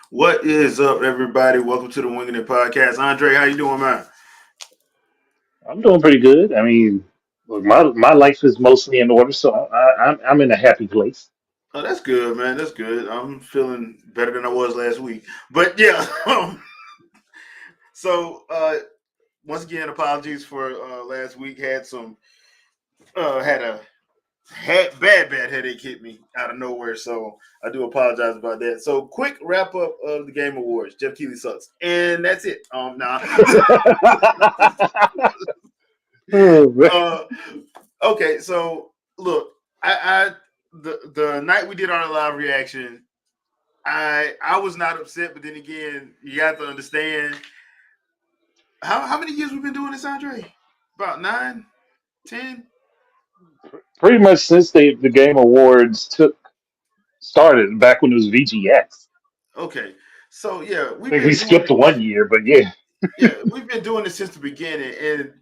What is up, everybody? Welcome to the Wingin podcast. Andre, how you doing, man? I'm doing pretty good. I mean, look, my life is mostly in order, so I'm in a happy place. Oh, that's good, man. That's good. I'm feeling better than I was last week. But yeah, so once again, apologies for last week. Had a bad headache hit me out of nowhere, so I do apologize about that. So quick wrap up of the Game Awards. Jeff Keighley sucks, and that's it. Nah. Oh, man. uh, okay, so look, I the night we did our live reaction, I was not upset, but then again, you got to understand how many years we've been doing this, Andre? About 9, 10. Pretty much since the Game Awards took started back when it was VGX. Okay, so yeah, I we've think we been doing skipped it. 1 year, but yeah. Yeah, we've been doing this since the beginning, and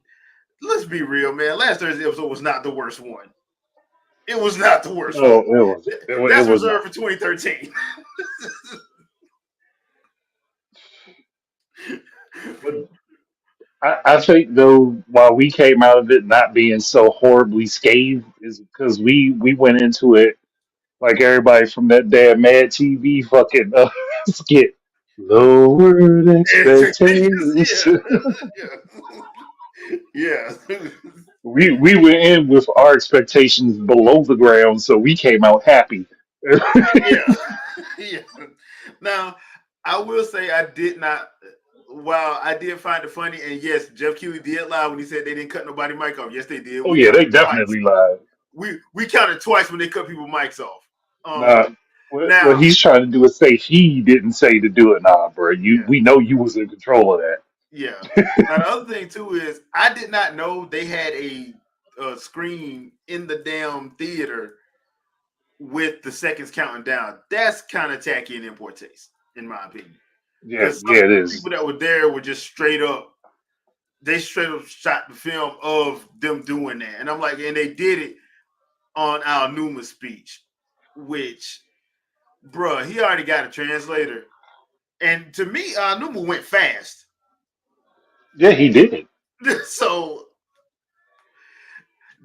let's be real, man. Last Thursday episode was not the worst one. It was not the worst No, one. it was it That's was reserved not. for 2013. But I think though, why we came out of it not being so horribly scathed is because we went into it like everybody from that damn Mad TV fucking skit. Lowered expectations. Yeah. We went in with our expectations below the ground, so we came out happy. Yeah. Yeah. Now, I will say I did not. While I did find it funny, and yes, Jeff Keighley did lie when he said they didn't cut nobody mic off. Yes, they did. Oh We yeah, they counted twice. definitely lied. We counted twice when they cut people mics off. Nah, what Now, he's trying to do is say he didn't say to do it. Nah, bro, yeah, we know you was in control of that. yeah. Now the other thing too is I did not know they had a screen in the damn theater with the seconds counting down. That's kind of tacky and in poor taste, in my opinion. Yeah, Because some yeah, it is. people that were there were just straight up. They straight up shot the film of them doing that, and I'm like, and they did it on Al Numa's speech, which, bruh, he already got a translator, and to me, Al Numa went fast. Yeah, he did it. So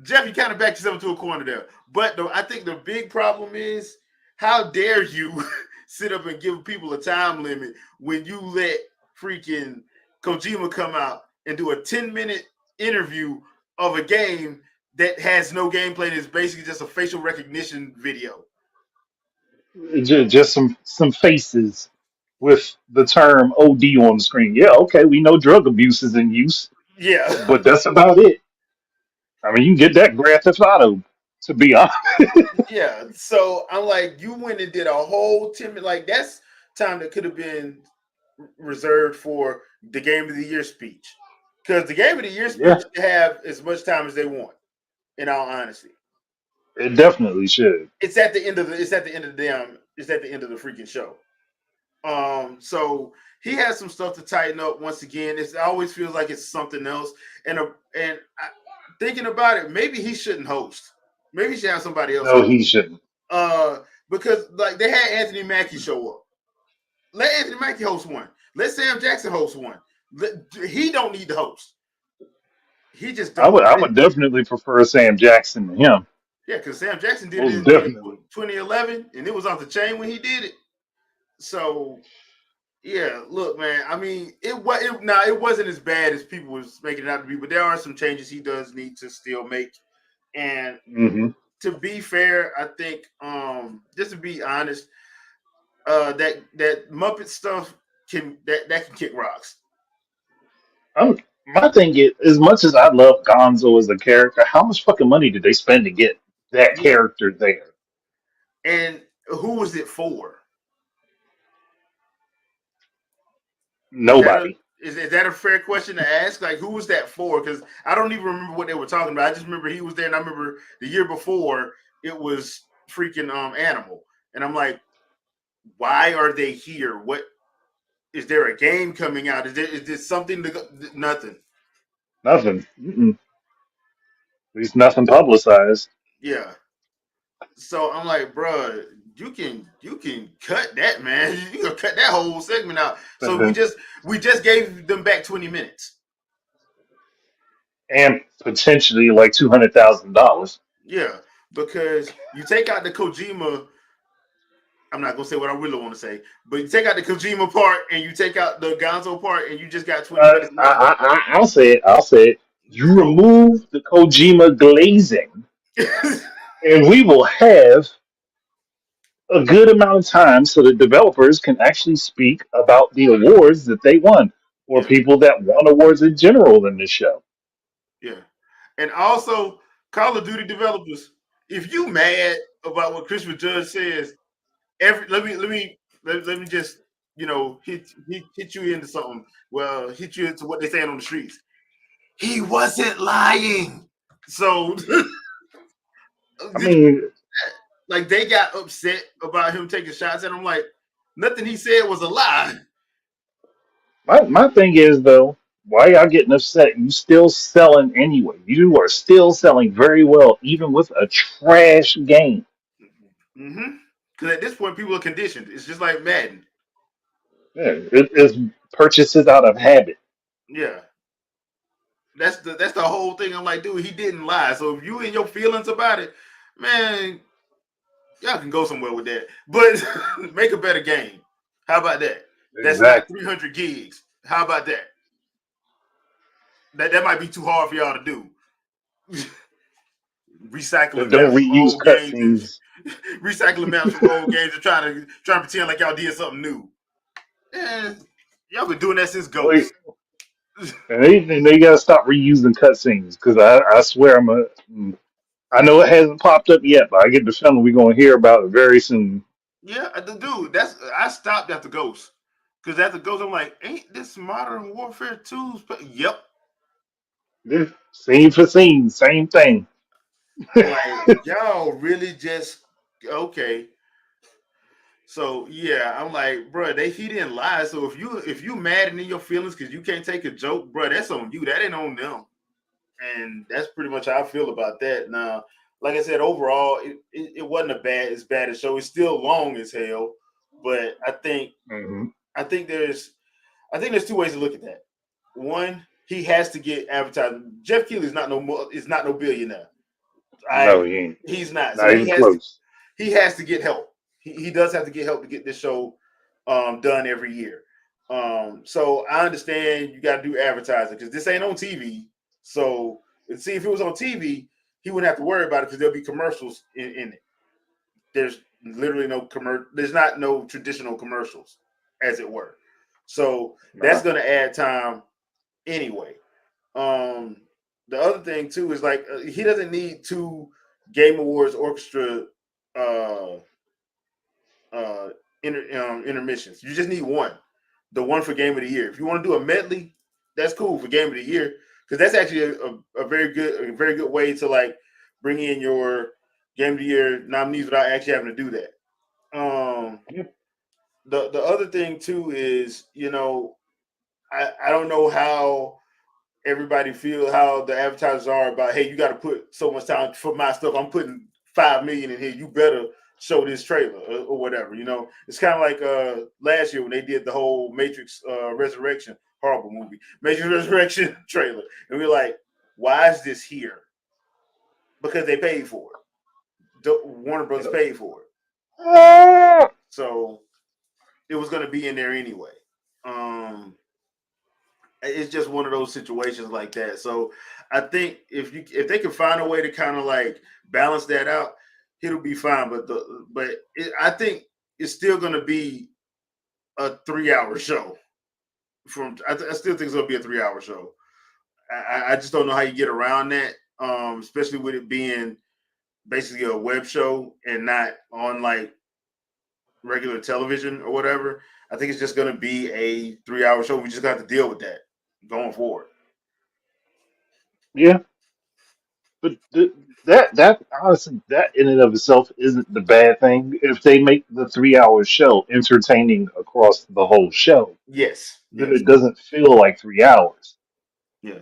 Jeff, you kind of backed yourself into a corner there. But I think the big problem is how dare you sit up and give people a time limit when you let freaking Kojima come out and do a 10-minute interview of a game that has no gameplay and is basically just a facial recognition video. Just some faces with the term OD on the screen. Yeah, okay, we know drug abuse is in use, Yeah. but that's about it. I mean, you can get that Grand Theft Auto, to be honest. Yeah. So I'm like, you went and did a whole 10 minute, like that's time that could have been reserved for the game of the year speech. Because the game of the year speech Yeah, should have as much time as they want, in all honesty. it definitely should. It's at the end of the damn it's at the end of the freaking show. So he has some stuff to tighten up once again. It always feels like it's something else. Thinking about it, maybe he shouldn't host. Maybe he should have somebody else No, host. he shouldn't. Because like they had Anthony Mackie show up. Let Anthony Mackie host one. Let Sam Jackson host one. He don't need to host. He just don't. I would definitely prefer Sam Jackson to him. Yeah, because Sam Jackson did it Most in like definitely. 2011, and it was off the chain when he did it. So yeah, look, man. I mean, it wasn't as bad as people was making it out to be, but there are some changes he does need to still make. And Hmm. to be fair, I think just to be honest, that Muppet stuff can kick rocks. I'm, my thing is, as much as I love Gonzo as a character, how much fucking money did they spend to get that Yeah. character there? And who was it for? Is that a Nobody. is that a fair question to ask? Like, who was that for? Because I don't even remember what they were talking about. I just remember he was there, and I remember the year before it was freaking Animal, and I'm like, why are they here? What is there a game coming out? Is there something to go? Nothing? Nothing. Mm-mm. At least nothing publicized. Yeah. So I'm like, bruh, you can cut that, man. You can cut that whole segment out. So we just gave them back 20 minutes. And potentially like $200,000. Yeah, because you take out the Kojima. I'm not gonna say what I really want to say, but you take out the Kojima part and you take out the Gonzo part, and you just got 20 minutes left. I'll say it. I'll say it. You Go. remove the Kojima glazing, and we will have a good amount of time so the developers can actually speak about the awards that they won, or Yeah, people that won awards in general in this show. yeah, and also Call of Duty developers, if you mad about what Christopher Judge says, let me just hit you into something. Well, hit you into what they saying on the streets. He wasn't lying. So I did mean, like they got upset about him taking shots at him. Like nothing he said was a lie. my thing is though, why y'all getting upset? You still selling anyway. You are still selling very well, even with a trash game. Mm-hmm. Because at this point, people are conditioned. It's just like Madden. Yeah, it's purchases out of habit. Yeah, that's the whole thing. I'm like, dude, he didn't lie. So if you in your feelings about it, man, y'all can go somewhere with that. But make a better game. How about that? That's not Exactly. 300 gigs. How about that? That might be too hard for y'all to do. That Recycling don't maps from reuse old games and cutscenes. recycling maps from old games and trying to pretend like y'all did something new. Eh, y'all been doing that since Wait, Ghost. and they gotta stop reusing cutscenes because I swear I know it hasn't popped up yet, but I get the feeling we're gonna hear about it very soon. Yeah, dude, that's I stopped after Ghost. Because after Ghost, I'm like, ain't this Modern Warfare 2's Yep. Yeah, scene for scene, same thing. I'm like, y'all really just okay. So yeah, I'm like, bro, he didn't lie. So if you mad and in your feelings because you can't take a joke, bro, that's on you. That ain't on them. And that's pretty much how I feel about that. Now, like I said, overall, it wasn't as bad a show. It's still long as hell, but Hmm. I think there's I think there's two ways to look at that. One, he has to get advertising. Jeff Keighley is not no billionaire. No, I he ain't. He's not. So Not even close. he has to get help. He does have to get help to get this show done every year. So I understand you got to do advertising because this ain't on TV. So see, if it was on TV, he wouldn't have to worry about it because there'll be commercials in it. There's literally no There's not no traditional commercials, as it were. So that's Nah. going to add time anyway. Um, the other thing too is like he doesn't need two Game Awards orchestra uh, intermissions. You just need one, the one for Game of the Year. If you want to do a medley, that's cool for Game of the Year because that's actually a very good way to like bring in your Game of the Year nominees without actually having to do that. Um, Yep. the other thing too is I don't know how everybody feel how the advertisers are about, hey, you got to put so much time for my stuff. I'm putting 5 million in here. You better show this trailer or whatever. It's kind of like last year when they did the whole Matrix Resurrection, horrible movie, Matrix Resurrection trailer, and we are like, why is this here? Because they paid for it. Warner Brothers Yep. paid for it, so it was going to be in there anyway. Um, it's just one of those situations like that. So I think if they can find a way to kind of like balance that out, it'll be fine. I think it's still going to be a 3 hour show. I still think it's gonna be a 3 hour show. I just don't know how you get around that, especially with it being basically a web show and not on like regular television or whatever. I think it's just gonna be a 3 hour show. We just got to deal with that going forward. Yeah, but that honestly, that in and of itself isn't the bad thing. If they make the 3 hour show entertaining across the whole show, Yes, then yes, it doesn't feel like 3 hours. yeah.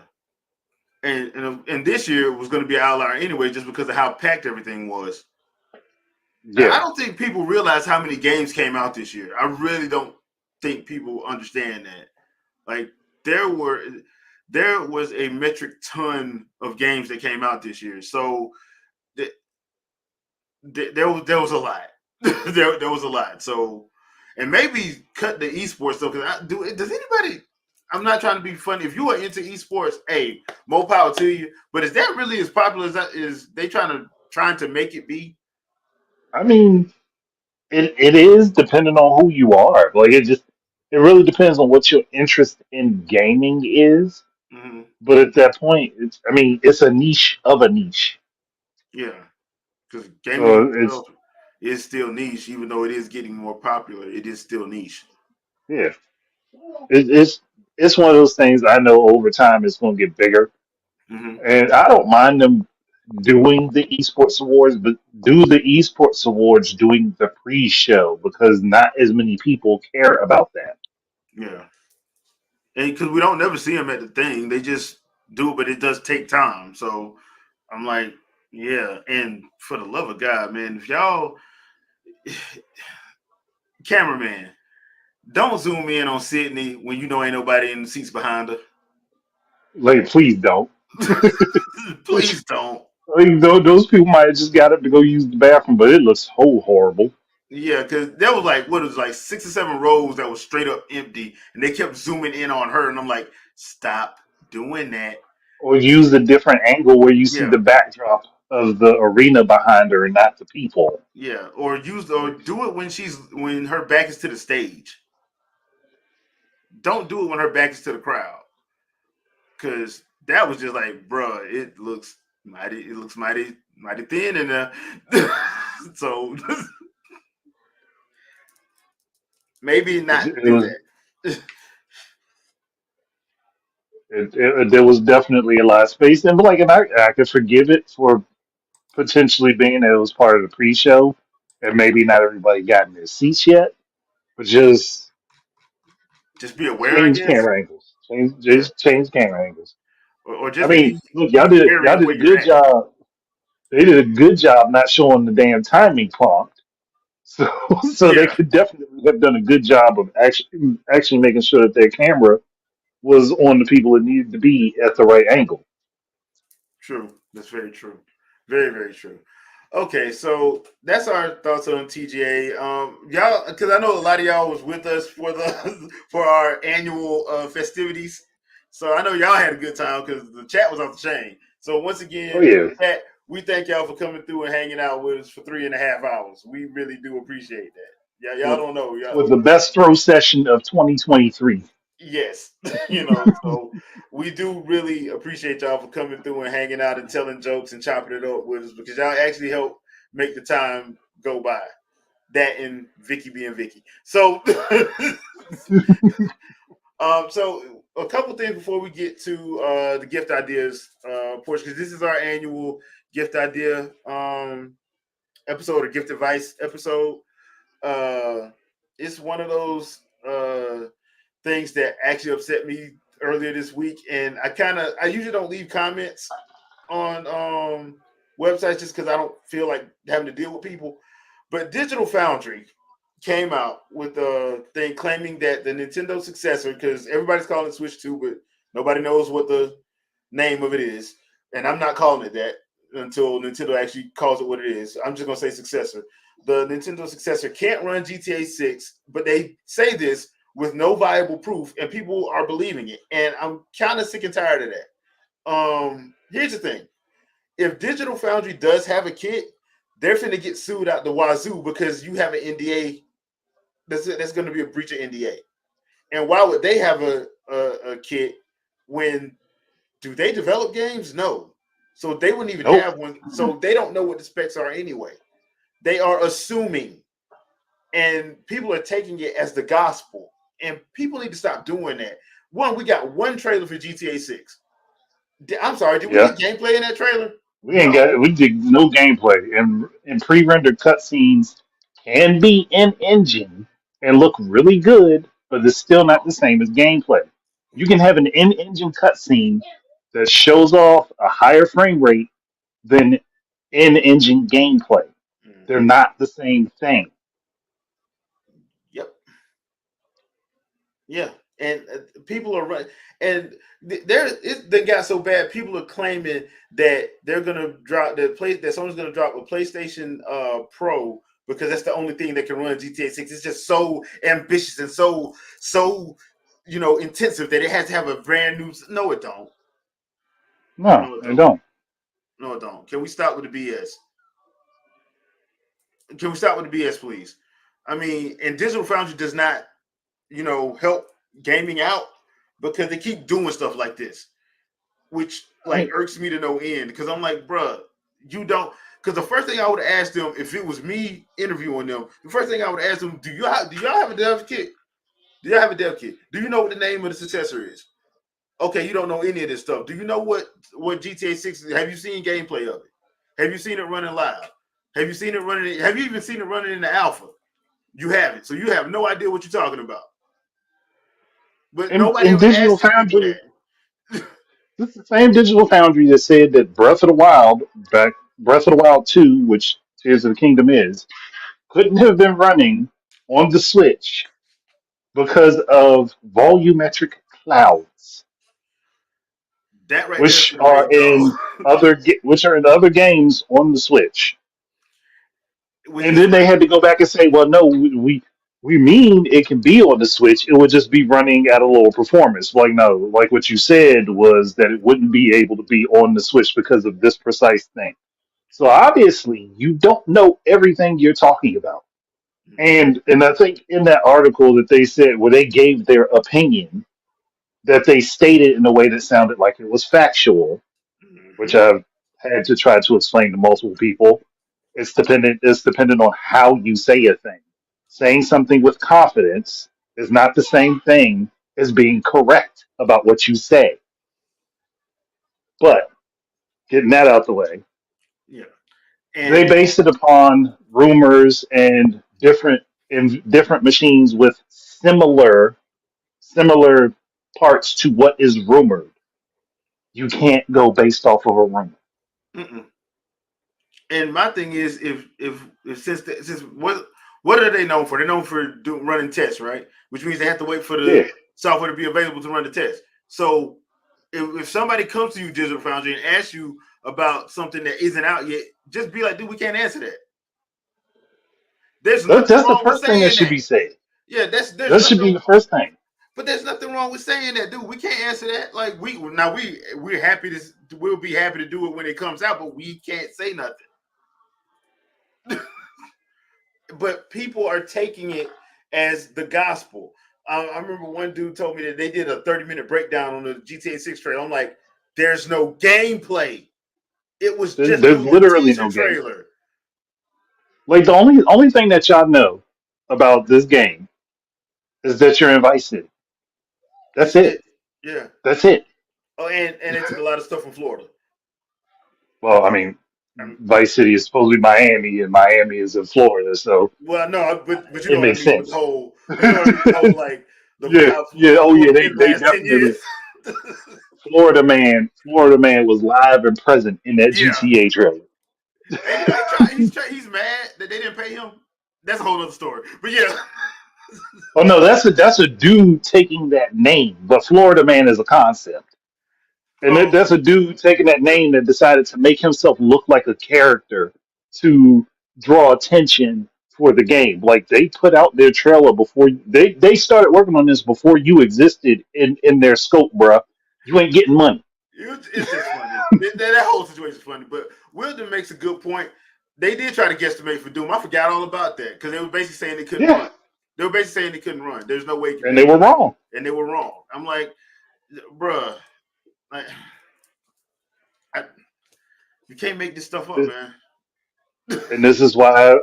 And this year was going to be an outlier anyway, just because of how packed everything was. I Yeah, don't think people realize how many games came out this year. I really don't think people understand that. Like there were there was a metric ton of games that came out this year. So th- there was a lot. There was a lot. So and maybe cut the esports stuff because does anybody? I'm not trying to be funny. If you are into esports, hey, more power to you. But is that really as popular as that is? They trying to make it be? I mean, it is depending on who you are. Like it really depends on what your interest in gaming is. Mm-hmm. But at that point, it's a niche of a niche. Yeah, because gaming in So it's itself is still niche, even though it is getting more popular. It is still niche. yeah, it, it's it's one of those things. I know over time it's going to get bigger, Mm-hmm. and I don't mind them doing the esports awards, but do the esports awards doing the pre-show because not as many people care about that. Yeah, and because we don't never see them at the thing, they just do it, but it does take time. So I'm like, yeah. And for the love of God, man, if y'all cameraman, don't zoom in on Sydney when you know ain't nobody in the seats behind her. Like, please don't. Please don't. Like, those people might have just got up to go use the bathroom, but it looks so horrible. Yeah, because there was like what it was like 6 or 7 rows that was straight up empty, and they kept zooming in on her, and I'm like, stop doing that. Or use a different angle where you see Yeah, the backdrop of the arena behind her and not the people. yeah, or do it when her back is to the stage. Don't do it when her back is to the crowd, because that was just like, bruh, it looks mighty thin in there. So maybe not It do was that. there was definitely a lot of space, and like, and I could forgive it for potentially being that it was part of the pre-show, and maybe not everybody got in their seats yet, but just Just be aware, I change guess. camera angles, Yeah, just change camera angles. or I just be mean, look, wary y'all of did a where you're good at. job. They did a good job not showing the damn timing prompt. So, so they Yeah, could definitely have done a good job of actually making sure that their camera was on the people it needed to be at the right angle. true. That's very true. Very, very true. Okay, so that's our thoughts on TGA. Y'all, because I know a lot of y'all was with us for the for our annual festivities. So I know y'all had a good time because the chat was off the chain. So once Oh again, yeah, chat, we thank y'all for coming through and hanging out with us for 3.5 hours. We really do appreciate that. Yeah, y'all for, don't know, for y'all. the best throw session of 2023. Yes, so we do really appreciate y'all for coming through and hanging out and telling jokes and chopping it up with us because y'all actually help make the time go by. That and Vicky being Vicky. So, so a couple things before we get to the gift ideas portion because this is our annual gift idea episode or gift advice episode. Uh, it's one of those things that actually upset me earlier this week, and I usually don't leave comments on websites just because I don't feel like having to deal with people. But Digital Foundry came out with a thing claiming that the Nintendo successor, because everybody's calling it Switch 2, but nobody knows what the name of it is. And I'm not calling it that until Nintendo actually calls it what it is. I'm just going to say successor. The Nintendo successor can't run GTA 6, but they say this with no viable proof, and people are believing it. And I'm kind of sick and tired of that. Here's the thing: if Digital Foundry does have a kit, they're finna get sued out the wazoo because you have an NDA. That's going to be a breach of NDA. And why would they have a kit when do they develop games? No. So they wouldn't even Nope. have one. So they don't know what the specs are anyway. They are assuming, and people are taking it as the gospel. And people need to stop doing that. One, we got one trailer for GTA 6. I'm sorry, did we Yeah. get gameplay in that trailer? We ain't No. got we did no gameplay and pre-rendered cutscenes can be in engine and look really good, but it's still not the same as gameplay. You can have an in-engine cutscene that shows off a higher frame rate than in-engine gameplay. They're Mm-hmm. not the same thing. Yep. Yeah, and people are running, and they got so bad. People are claiming that they're gonna drop that Sony's gonna drop a PlayStation Pro because that's the only thing that can run GTA 6. It's just so ambitious and so intensive that it has to have a brand new. No, it don't. No, No, it they don't. don't. No, it don't. Can we stop with the BS? Can we stop with the BS, please? I mean, and Digital Foundry does not help gaming out because they keep doing stuff like this, which I like mean, irks me to no end. Because I'm like, bruh, you don't. Because the first thing I would ask them if it was me interviewing them, the first thing I would ask them, do y'all have a dev kit? Do y'all have a dev kit? Do you know what the name of the successor is? Okay, you don't know any of this stuff. Do you know what GTA 6 is? Have you seen gameplay of it? Have you seen it running live? Have you seen it running? Have you even seen it running in the alpha? You haven't, so you have no idea what you're talking about. But nobody in ever Digital asks these people Foundry, that. this is the same Digital Foundry that said that Breath of the Wild 2, which Tears of the Kingdom is, couldn't have been running on the Switch because of volumetric clouds, That right there is which for are debate, though. which are in other games on the Switch. Which And is then they funny. had to go back and say, well, no, we mean it can be on the Switch. It would just be running at a lower performance. Like no, like what you said was that it wouldn't be able to be on the Switch because of this precise thing. So obviously, you don't know everything you're talking about. Mm-hmm. And I think in that article that they said where they gave their opinion, that they stated in a way that sounded like it was factual, which Mm-hmm. I've had to try to explain to multiple people. It's dependent on how you say a thing. Saying something with confidence is not the same thing as being correct about what you say. But getting that out the way, Yeah, they and based it upon rumors and different machines with similar parts to what is rumored. You can't go based off of a rumor. mm-mm. And my thing is, if since what are they known for? They're known for running tests, right? Which means they have to wait for Yeah, the software to be available to run the test. So if somebody comes to you, Digital Foundry, and asks you about something that isn't out yet, just be like, dude, we can't answer that. There's nothing that's the wrong with first thing that saying should that. be said. Yeah, there's That should nothing. be the first thing. But there's nothing wrong with saying that, dude. We can't answer that. Like we're happy to we'll be happy to do it when it comes out, but we can't say nothing. But people are taking it as the gospel. I remember one dude told me that they did a 30-minute breakdown on the GTA 6 trailer. I'm like, there's no gameplay. It was just it There's was a literally teaser no gameplay. trailer. Like the only thing that y'all know about this game is that you're in Vice City. That's That's it. it. Yeah. That's it. Oh, and they took a lot of stuff from Florida. Well, I mean, Um, Vice City is supposed to be Miami, and Miami is in Florida, so well, no, but you know it what I makes mean with the sense. whole you know what I mean with the whole like Yeah, how yeah. Oh, yeah. Florida They been the they last 10 years. definitely Florida man was live and present in that Yeah. GTA trailer. And he's mad that they didn't pay him. That's a whole other story. But yeah. Oh no, that's a dude taking that name, but Florida man is a concept. And Oh, that's a dude taking that name that decided to make himself look like a character to draw attention for the game. Like they put out their trailer before they started working on this before you existed in their scope, bruh. You ain't getting money. it's just funny. That whole situation is funny. But Wilden makes a good point. They did try to guesstimate for Doom. I forgot all about that because they were basically saying they couldn't Yeah, run. They were basically saying they couldn't run. There's no way it could and be they were done, wrong. and they were wrong. I'm like, bruh, like, I, you can't make this stuff up, man. And this is why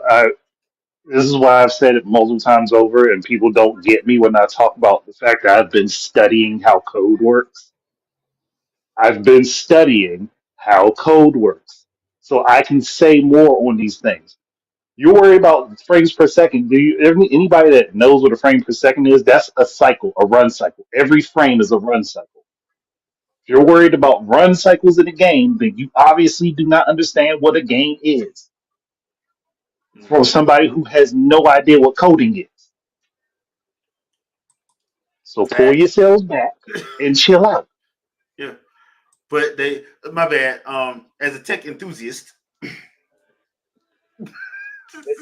I've said it multiple times over, and people don't get me when I talk about the fact that I've been studying how code works. I've been studying how code works, so I can say more on these things. You worry about frames per second. Anybody that knows what a frame per second is? That's a cycle, a run cycle. Every frame is a run cycle. If you're worried about run cycles in a game, then you obviously do not understand what a game is. From Mm-hmm. somebody who has no idea what coding is. So pull Facts. yourselves back and chill out. Yeah, but my bad. As a tech enthusiast,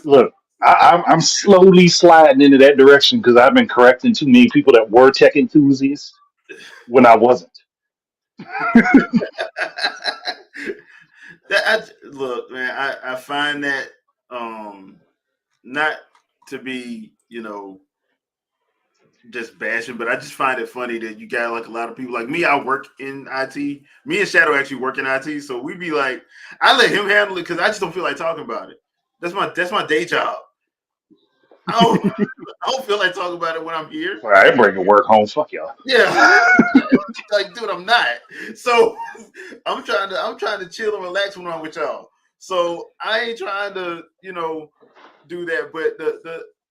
Look, I'm slowly sliding into that direction because I've been correcting too many people that were tech enthusiasts when I wasn't. look, man, I find that um not to be, just bashing, but I just find it funny that you got like a lot of people like me. I work in IT. Me and Shadow actually work in IT, so we be like, I let him handle it because I just don't feel like talking about it. That's my day job. I don't, I don't feel like talking about it when I'm here. Well, I ain't bringing work home. Fuck y'all. Yeah, like, dude, I'm not. So I'm trying to chill and relax when I'm with y'all. So I ain't trying to, do that. But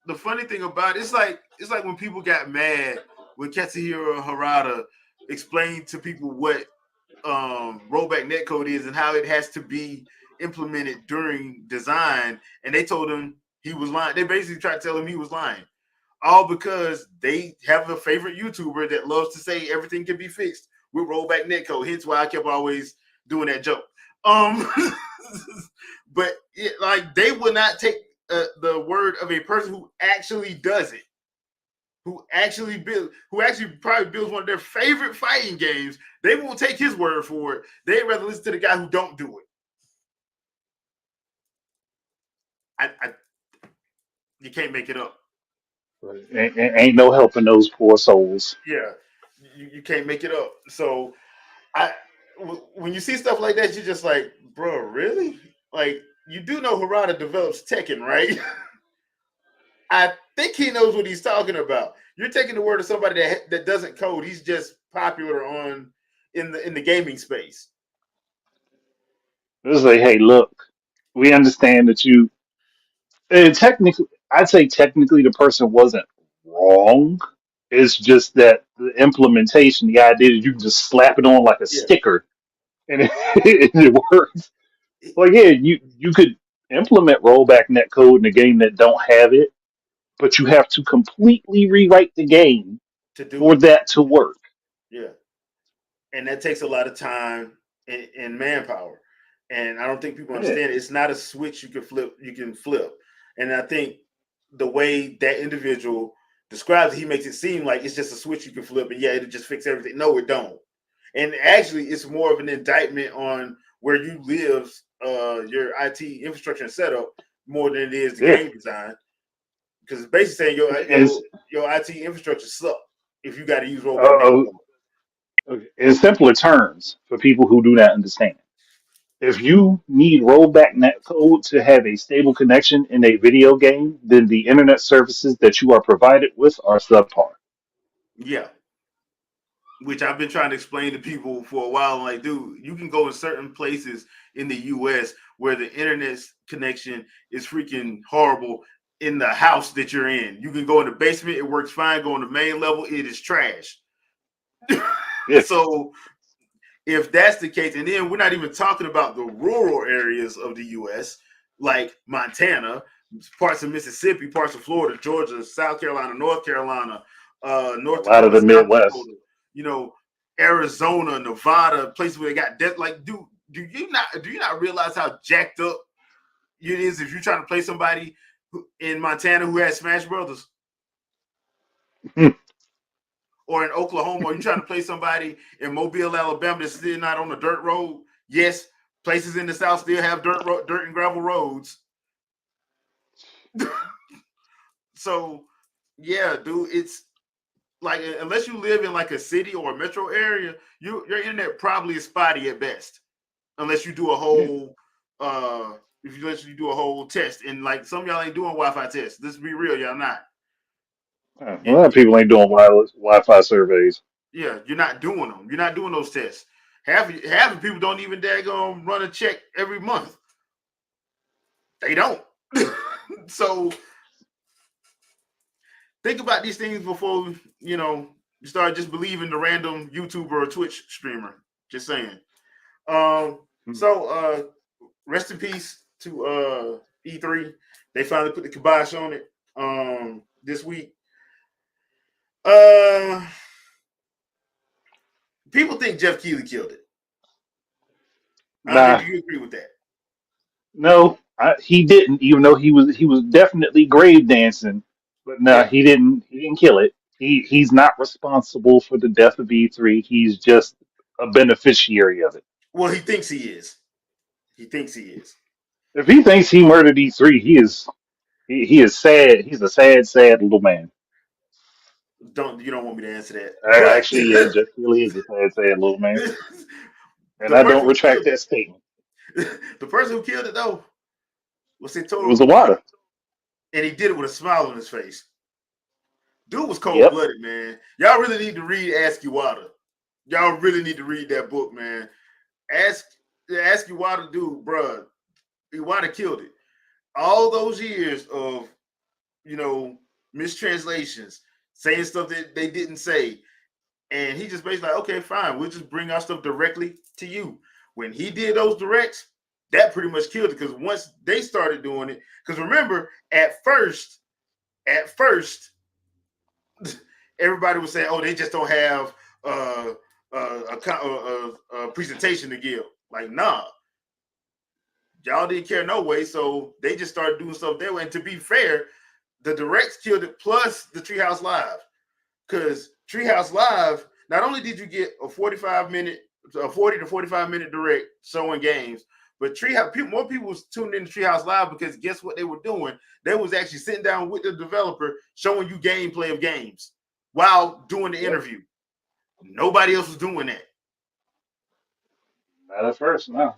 the funny thing about it's like when people got mad when Katsuhiro Harada explained to people what rollback netcode is and how it has to be implemented during design, and they told him he was lying. They basically tried to tell him he was lying. All because they have a favorite YouTuber that loves to say everything can be fixed with rollback netcode. Hence why I kept always doing that joke. Um, but like they will not take the word of a person who actually does it, who actually probably builds one of their favorite fighting games. They won't take his word for it. They'd rather listen to the guy who don't do it. I You can't make it up. Ain't no helping those poor souls. Yeah, you can't make it up. So I when you see stuff like that, you're just like, bro, really? Like, you do know Harada develops Tekken, right? I think he knows what he's talking about. You're taking the word of somebody that doesn't code. He's just popular in the gaming space. It's like, hey, look, we understand that you. And technically, I'd say technically the person wasn't wrong. It's just that the implementation, the idea that you can just slap it on like a Yeah. sticker and it works. Well, yeah, you could implement rollback netcode in a game that don't have it, but you have to completely rewrite the game To do for it. that to work. Yeah. And that takes a lot of time and manpower. And I don't think people Yeah. understand it. It's not a switch you can flip. And I think the way that individual describes it, he makes it seem like it's just a switch you can flip, and yeah, it'll just fix everything. No, it don't. And actually, it's more of an indictment on where you live, your IT infrastructure and setup, more than it is the Yeah. game design. Because it's basically saying your And, your your IT infrastructure sucks if you got to use rollback uh, netcode. in simpler terms, for people who do not understand, if you need rollback netcode to have a stable connection in a video game, then the internet services that you are provided with are subpar. Yeah, which I've been trying to explain to people for a while. I'm like, dude, you can go in certain places in the US where the internet connection is freaking horrible in the house that you're in. You can go in the basement, it works fine. Go on the main level, it is trash. Yeah. So if that's the case, and then we're not even talking about the rural areas of the US, like Montana, parts of Mississippi, parts of Florida, Georgia, South Carolina, North Carolina, A North lot of Dakota, the South Midwest. Dakota, you know, Arizona, Nevada, places where they got death. Like, dude, do you not realize how jacked up it is if you're trying to play somebody in Montana who has Smash Brothers, or in Oklahoma, or you trying to play somebody in Mobile, Alabama that's still not on a dirt road? Yes, places in the South still have dirt and gravel roads. So Yeah, dude, it's like unless you live in like a city or a metro area, your internet probably is spotty at best. Unless you do a Yeah. whole if you let you do a whole test. And like some of y'all ain't doing Wi-Fi tests. Let's be real, y'all not. A You, lot of people ain't doing Wi-Fi surveys. yeah, you're not doing them. You're not doing those tests. Half of people don't even daggone run a check every month. They don't. So think about these things before you start just believing the random YouTuber or Twitch streamer. Just saying. Hmm. So rest in peace to E3. They finally put the kibosh on it this week. Uh People think Jeff Keighley killed it. I don't know. Nah, Do you agree with that? no, he didn't. Even though he was definitely grave dancing, but no, Yeah. he didn't kill it. He's not responsible for the death of E3. He's just a beneficiary of it. Well, he thinks he is. He thinks he is. If he thinks he murdered E3, he is sad. He's a sad, sad little man. Don't You don't want me to answer that. But Actually, yeah, Jeff Keighley is a sad, sad little man, and the I person don't who retract killed that statement. it, the person who killed it though was It was Satoru a Iwata, water. and he did it with a smile on his face. Dude was cold Yep. blooded, man. Y'all really need to read Ask Iwata. Y'all really need to read that book, man. Ask Ask Iwata, dude, bruh. Iwata killed it. All those years of you know mistranslations, saying stuff that they didn't say, and he just basically like, okay, fine, we'll just bring our stuff directly to you. When he did those directs, that pretty much killed it because once they started doing it, because remember, at first, everybody was saying, oh, they just don't have a presentation to give. Like, nah, y'all didn't care no way, so they just started doing stuff their way. And to be fair, the directs killed it plus the Treehouse Live. Because Treehouse Live, not only did you get a 40 to 45 minute direct showing games, but more people was tuning in to Treehouse Live because guess what they were doing? They was actually sitting down with the developer showing you gameplay of games while doing the Yep. interview. Nobody else was doing that. Not at first, no.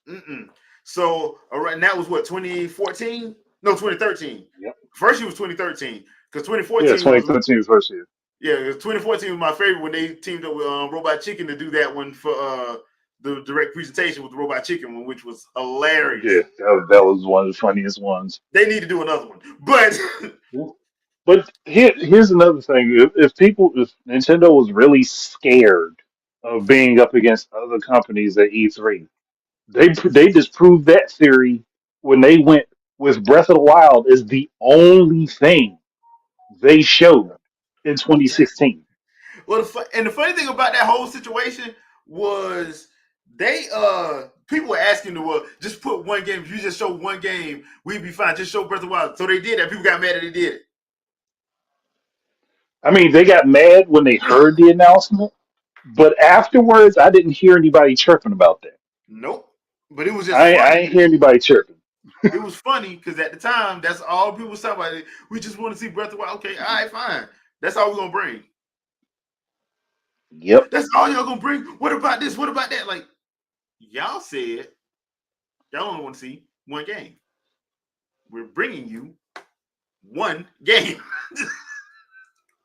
Mm-mm. So, all right, and that was what 2014? No, 2013. Yep. First year was 2013 because Yeah, 2014 was 2013 was first year. Yeah, 2014 was my favorite when they teamed up with Robot Chicken to do that one for the direct presentation with the Robot Chicken one, which was Yeah, hilarious. that was one of the funniest ones. They need to do another one, but But here's another thing: if Nintendo was really scared of being up against other companies at E3, they just proved that theory when they went with Breath of the Wild as the only thing they showed in 2016. and the funny thing about that whole situation was they people were asking to just put one game. If you just show one game, we'd be fine. Just show Breath of the Wild. So they did that. People got mad that they did I mean, they got mad when they it. heard the announcement, but afterwards, I didn't hear anybody chirping about that. Nope. But it was just I funny. ain't hear anybody chirping. It was funny because at the time, that's all people was talking about. We just want to see Breath of the Wild. Okay, all right, fine. That's all we're gonna bring. Yep. That's all y'all gonna bring. What about this? What about that? Like y'all said, y'all only want to see one game. We're bringing you one game.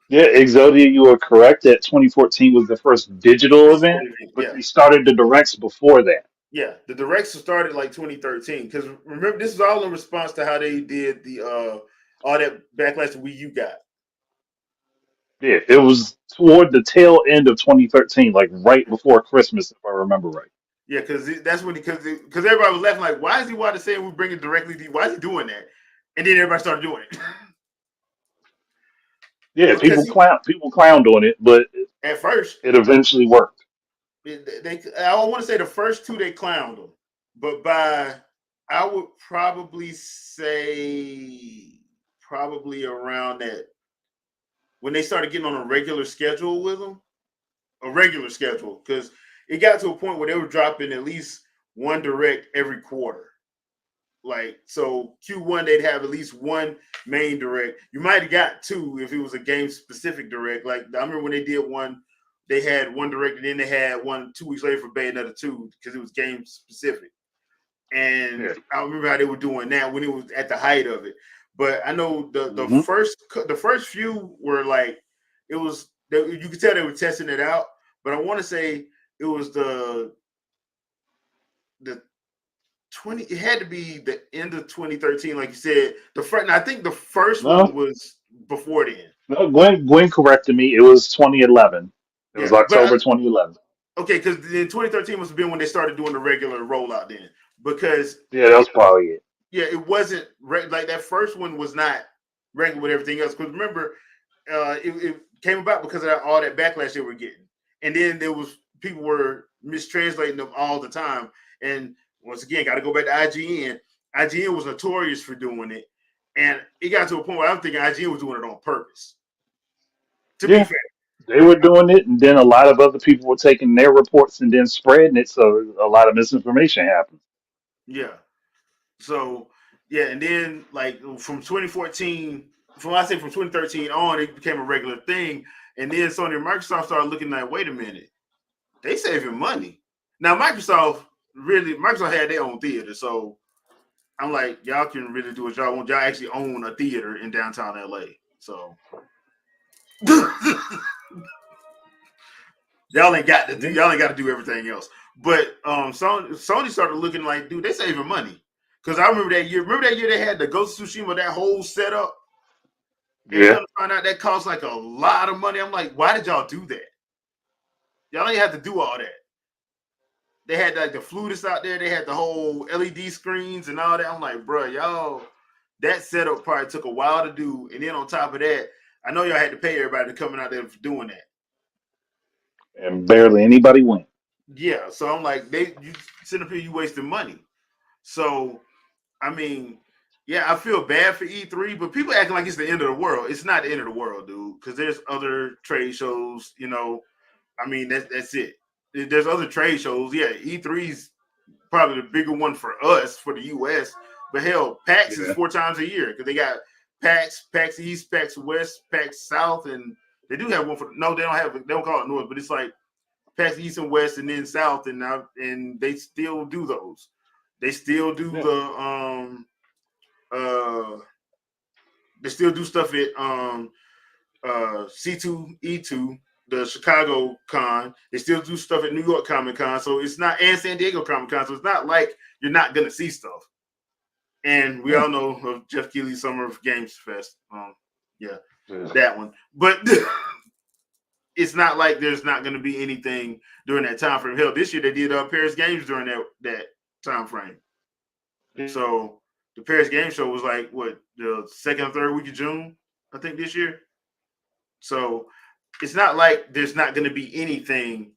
Yeah, Exodia, you are correct that 2014 was the first digital event, but Yeah, they started the directs before that. yeah. The directs started like 2013 because remember this is all in response to how they did the all that backlash that Wii U got. Yeah, it was toward the tail end of 2013, like right before Christmas, if I remember right. Yeah, because that's when because everybody was laughing like, why is he want to say we bring it directly to you? Why is he doing that? And then everybody started doing it Yeah, because people clowned on it, but at first it eventually worked. I don't want to say the first two they clowned him, but by I would probably say probably around that when they started getting on a regular schedule with him, a regular schedule because it got to a point where they were dropping at least one direct every quarter. Like so, Q1 they'd have at least one main direct. You might have got two if it was a game specific direct. Like I remember when they did one, they had one direct and then they had one 2 weeks later for Bayonetta 2 because it was game specific. And Yeah. I remember how they were doing that when it was at the height of it. But I know Hmm. the first few were like it was you could tell they were testing it out. But I want to say it was the 20 it had to be the end of 2013 like you said the first I think the first one No, was before then. no. Gwen corrected me. It was 2011. It was Yeah, but October 2011. okay, because in 2013 must have been when they started doing the regular rollout then because Yeah, that was probably it. yeah, it wasn't like that first one was not regular with everything else. Because remember, it came about because of all that backlash they were getting, and then there was people were mistranslating them all the time. And once again, got to go back to IGN. IGN was notorious for doing it, and it got to a point where I'm thinking IGN was doing it on purpose. To be Yeah, fair, they were doing it, and then a lot of other people were taking their reports and then spreading it, so a lot of misinformation happened. yeah. So yeah, and then like from 2014, from I say from 2013 on, it became a regular thing. And then Sony and Microsoft started looking like, wait a minute, they saving money. Now Microsoft had their own theater, so I'm like, y'all can really do what y'all want. Y'all actually own a theater in downtown LA. So Yeah, y'all ain't got to do everything else. But Sony started looking like, dude, they saving money. Because I remember that year. Remember that year they had the Ghost of Tsushima, that whole setup, and yeah, come to find out that cost like a lot of money. I'm like, why did y'all do that? Y'all ain't have to do all that. They had like the flutists out there. They had the whole LED screens and all that. I'm like, bro, y'all, that setup probably took a while to do. And then on top of that, I know y'all had to pay everybody coming out there for doing that. and barely anybody went. Yeah, so I'm like, you sitting up here, you wasting money. So I mean, yeah, I feel bad for E3, but people acting like it's the end of the world. It's not the end of the world, dude. Because there's other trade shows. I mean, that's it. There's other trade shows. Yeah, E3's probably the bigger one for us for the US. But hell, PAX is Yeah, 4 times a year because they got PAX East, PAX West, PAX South, and they do have one for no, they don't call it North, but it's like PAX East and West, and then South, and they still do those. They still do yeah, uh they still do stuff at C2E2, the Chicago Con. They still do stuff at New York Comic Con. So it's not and San Diego Comic Con. So it's not like you're not gonna see stuff. And we yeah. all know of Jeff Keighley's Summer of Games Fest. Yeah, Yeah. that one. But it's not like there's not gonna be anything during that time frame. Hell, this year they did Paris Games during that time frame. So the Paris Game Show was like what the second or third week of June, I think this year. So it's not like there's not going to be anything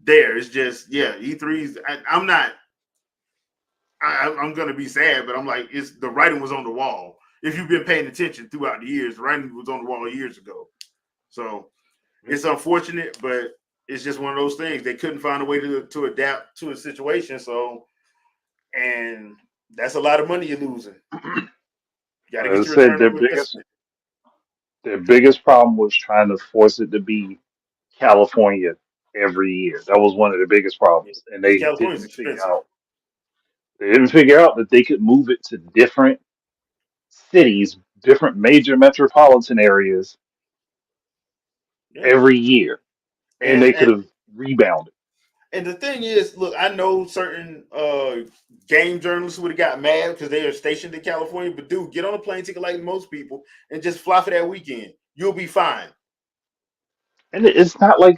there. It's just yeah, E3's. I'm not. I'm going to be sad, but I'm like it's the writing was on the wall. If you've been paying attention throughout the years, the writing was on the wall years ago. So it's unfortunate, but it's just one of those things. They couldn't find a way to adapt to a situation. So and that's a lot of money you're losing. You got to get As I your said, return on investment. their biggest problem was trying to force it to be California every year. That was one of the biggest problems, and Because California's expensive. they didn't figure out that they could move it to different cities, different major metropolitan areas Yeah, every year, and and they could and have rebounded. and the thing is, look, I know certain game journalists would have got mad because they are stationed in California, but dude, get on a plane ticket like most people and just fly for that weekend. You'll be fine. And it's not like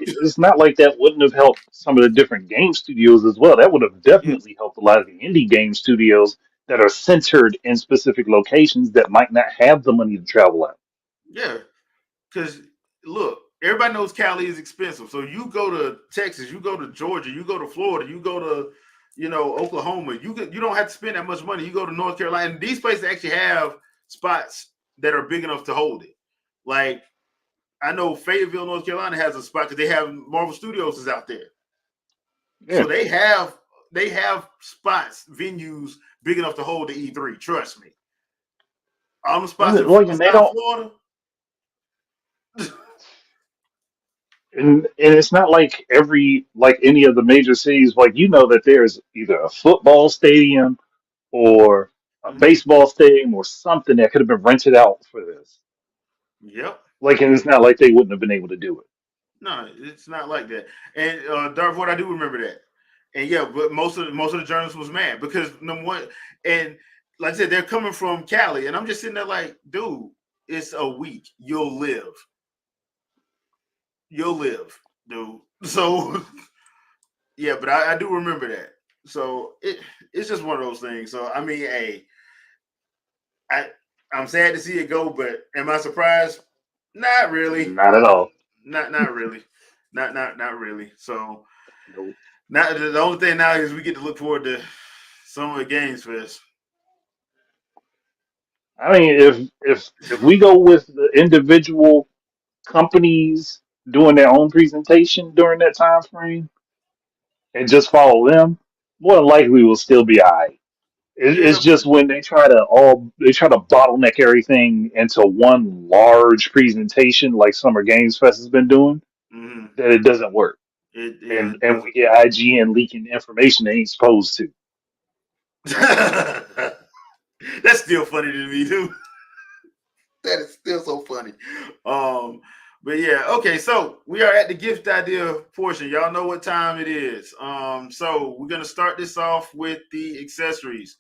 that wouldn't have helped some of the different game studios as well. That would have Yeah, definitely helped a lot of the indie game studios that are centered in specific locations that might not have the money to travel out. yeah. Because look, everybody knows Cali is expensive. So you go to Texas, you go to Georgia, you go to Florida, you go to Oklahoma. You don't have to spend that much money. You go to North Carolina. And these places actually have spots that are big enough to hold it. Like I know Fayetteville, North Carolina has a spot because they have Marvel Studios is out there. So Yeah, they have they have spots, venues big enough to hold the E3. Trust me. All the spots in Like, and they South don't, Florida. and it's not like every like any of the major cities. Like that there's either a football stadium or a Mhm. baseball stadium or something that could have been rented out for this. Yep. Like, and it's not like they wouldn't have been able to do it. No, it's not like that. And Dark Void, I do remember that. And yeah, but most of the journalists was mad because number one, and like I said, they're coming from Cali, and I'm just sitting there like, dude, it's a week. You'll live, dude. So yeah, but I do remember that. So it's just one of those things. So I mean, hey, I I'm sad to see it go, but am I surprised? Not really. Not at all. Not really. Not really. So Nope. now the only thing now is we get to look forward to some of the games for this. I mean, if we go with the individual companies doing their own presentation during that time frame and just follow them, more than likely we'll still be alright. It's Yeah. just when they try to bottleneck everything into one large presentation like Summer Games Fest has been doing, Mm-hmm. that it doesn't work. Yeah, And it and does. we get IGN leaking information they ain't supposed to. That's still funny to me too. That is still so funny. Um, but yeah, okay. So we are at the gift idea portion. Y'all know what time it is. So we're gonna start this off with the accessories.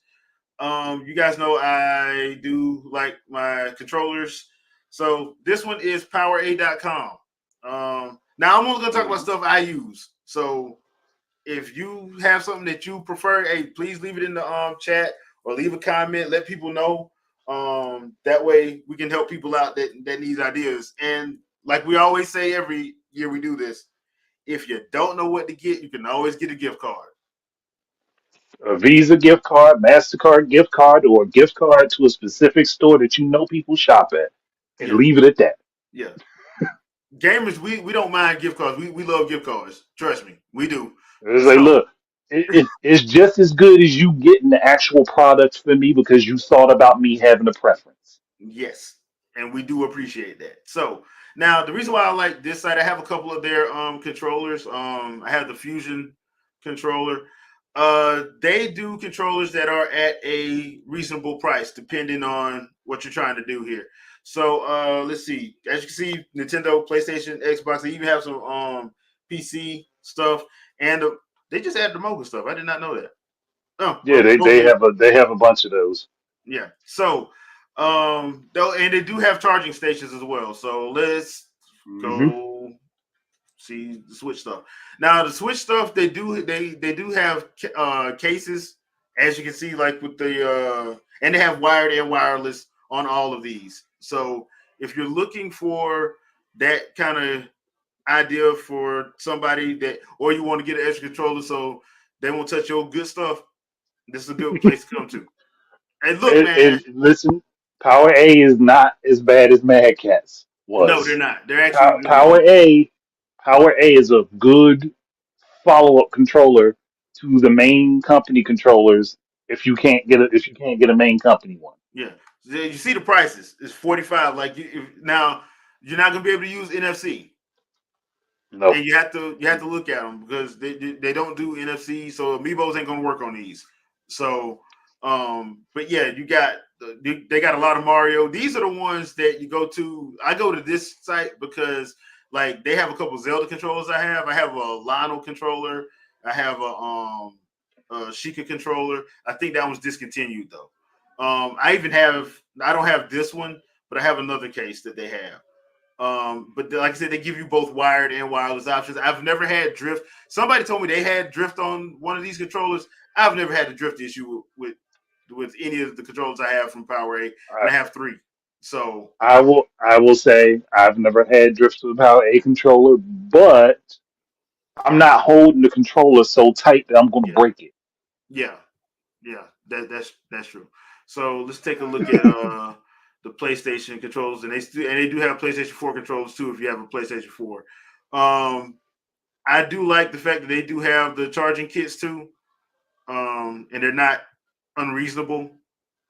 You guys know I do like my controllers. So this one is PowerA.com. Now I'm only gonna talk about Mhm. stuff I use. So if you have something that you prefer, hey, please leave it in the chat or leave a comment. Let people know. That way we can help people out that needs ideas. And like we always say every year we do this, if you don't know what to get, you can always get a gift card. A Visa gift card, MasterCard gift card, or a gift card to a specific store that people shop at. And Yeah, leave it at that. yeah. Gamers, we don't mind gift cards. We love gift cards. Trust me, we do. It's like, So look, it's just as good as you getting the actual product for me because you thought about me having a preference. yes, and we do appreciate that. So now the reason why I like this site, I have a couple of their controllers. I have the Fusion controller. They do controllers that are at a reasonable price, depending on what you're trying to do here. So let's see. As you can see, Nintendo, PlayStation, Xbox. They even have some PC stuff, and they just added the mobile stuff. I did not know that. Oh Yeah, well, they hopefully, have a bunch of those. yeah. So, though, and they do have charging stations as well. So let's Hmm. go see the Switch stuff. Now, the Switch stuff they do have cases, as you can see, like with the and they have wired and wireless on all of these. So if you're looking for that kind of idea for somebody that, or you want to get an extra controller so they won't touch your good stuff, this is a good place to come to. And look, man, And listen, Power A is not as bad as Mad Catz no, they're was. not. They're actually really Power good. A, Power A is a good follow-up controller to the main company controllers. If you can't get a main company one, Yeah, you see the prices. It's 45. Like now, you're not gonna be able to use NFC, no. and you have to look at them because they don't do NFC, so Amiibos ain't gonna work on these. So, but yeah, they got a lot of Mario. These are the ones that you go to. I go to this site because like they have a couple Zelda controllers. I have a Lionel controller. I have a Sheikah controller. I think that one's discontinued though. I even have. I don't have this one, but I have another case that they have. But like I said, they give you both wired and wireless options. I've never had drift. Somebody told me they had drift on one of these controllers. I've never had a drift issue with any of the controllers I have from PowerA, and I have three. So I will say I've never had Drift to the Power A controller, but I'm not holding the controller so tight that I'm going to yeah, break it. yeah, yeah. That's true. So let's take a look at the PlayStation controllers, and they do have PlayStation 4 controllers too. If you have a PlayStation 4, I do like the fact that they do have the charging kits too. and they're not unreasonable.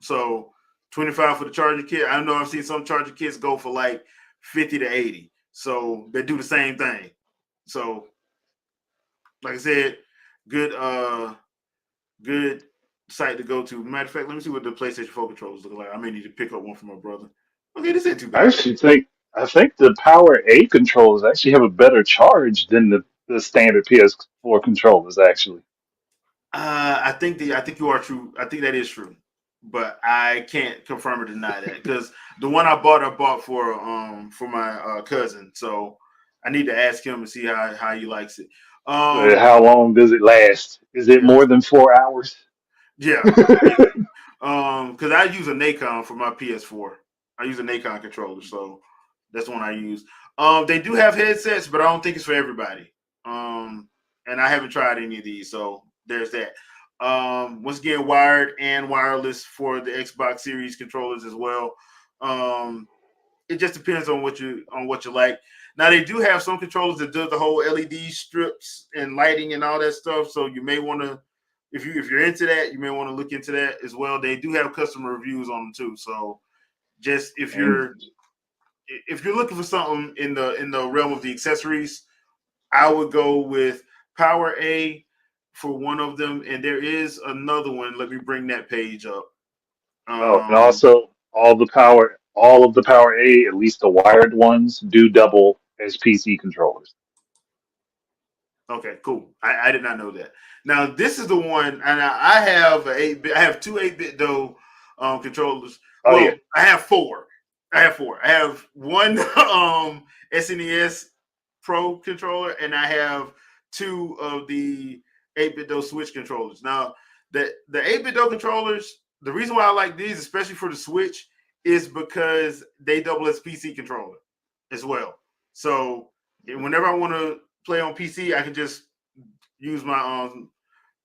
So 25 for the charger kit. I know I've seen some charger kits go for like 50 to 80. So they do the same thing. So like I said, good good site to go to. Matter of fact, let me see what the PlayStation 4 controllers look like. I may need to pick up one for my brother. Okay, this ain't too I bad. actually think I think the Power A controllers actually have a better charge than the standard PS4 controllers. Actually, I think you are true. I think that is true, but I can't confirm or deny that because the one I bought for my cousin. So I need to ask him and see how he likes it. Um, how long does it last? Is it yeah, more than 4 hours? yeah, yeah. Because I use a Nacon for my PS4. I use a Nacon controller, so that's the one I use. They do have headsets, but I don't think it's for everybody. And I haven't tried any of these, so there's that. Once again, wired and wireless for the Xbox Series controllers as well. Um, it just depends on what you like. Now they do have some controllers that do the whole LED strips and lighting and all that stuff. So you may want to, if you're into that, you may want to look into that as well. They do have customer reviews on them too. So just And if you're looking for something in the realm of the accessories, I would go with Power A for one of them, and there is another one. Let me bring that page up. oh, and Um, also all of the Power A, at least the wired ones, do double as PC controllers. Okay, cool. I did not know that. Now this is the one, and I have a 8-bit. I have two 8-bit though controllers. Oh yeah, Well, I have four. I have four. I have one SNES Pro controller, and I have two of the 8-bit though Switch controllers. Now the 8-bit though controllers, the reason why I like these, especially for the Switch, is because they double as PC controller as well. So whenever I want to play on PC, I can just use my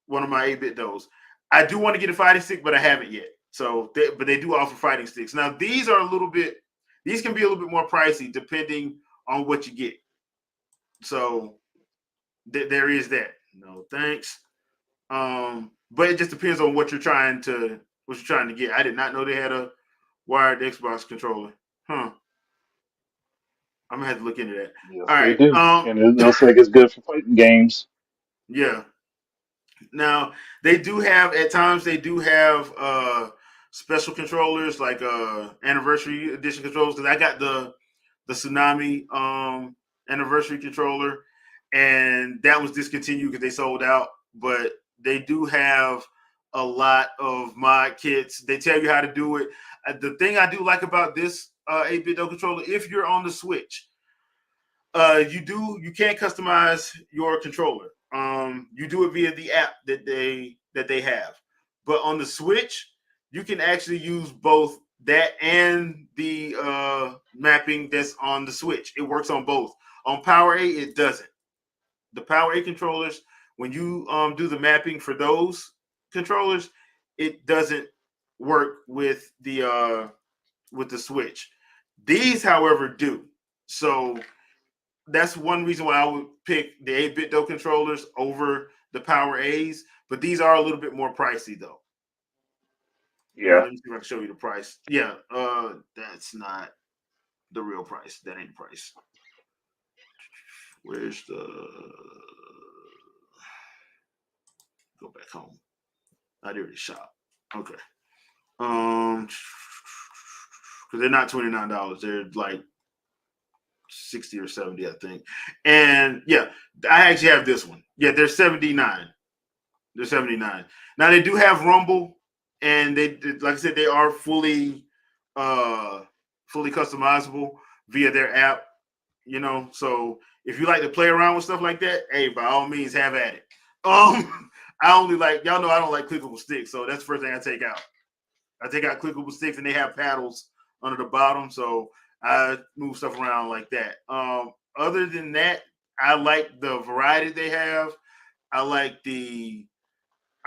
one of my 8-bit those. I do want to get a fighting stick, but I haven't yet. So, but they do offer fighting sticks. Now, these are a little bit. These can be a little bit more pricey depending on what you get. So there is that. No thanks. But it just depends on what you're trying to get. I did not know they had a wired Xbox controller. Huh. I'm gonna have to look into that. yes All they right. do, and it looks like it's good for fighting games. Yeah. Now they do have at times they do have special controllers like anniversary edition controllers because I got the Tsunami anniversary controller and that was discontinued because they sold out. But they do have a lot of mod kits. They tell you how to do it. The thing I do like about this 8-bit controller, if you're on the Switch, you can't customize your controller. You do it via the app that they have. But on the Switch, you can actually use both that and the mapping that's on the Switch. It works on both. On Power A, it doesn't. The Power A controllers, when you do the mapping for those controllers, it doesn't work with the Switch. These, however, do. So that's one reason why I would pick the 8-bit though controllers over the Power A's, but these are a little bit more pricey though. Yeah, Let me see if I can show you the price. Yeah, that's not the real price. That ain't the price. Where's the go back home? I did already shop. Okay. Because they're not $29. They're like 60 or 70, I think. And yeah, I actually have this one. Yeah, they're 79. They're 79. Now they do have Rumble, and they like I said, they are uh fully customizable via their app. So if you like to play around with stuff like that, hey, by all means, have at it. I only like y'all know I don't like clickable sticks, so that's the first thing I take out. I take out clickable sticks, and they have paddles under the bottom, so I move stuff around like that. Other than that, I like the variety they have. I like the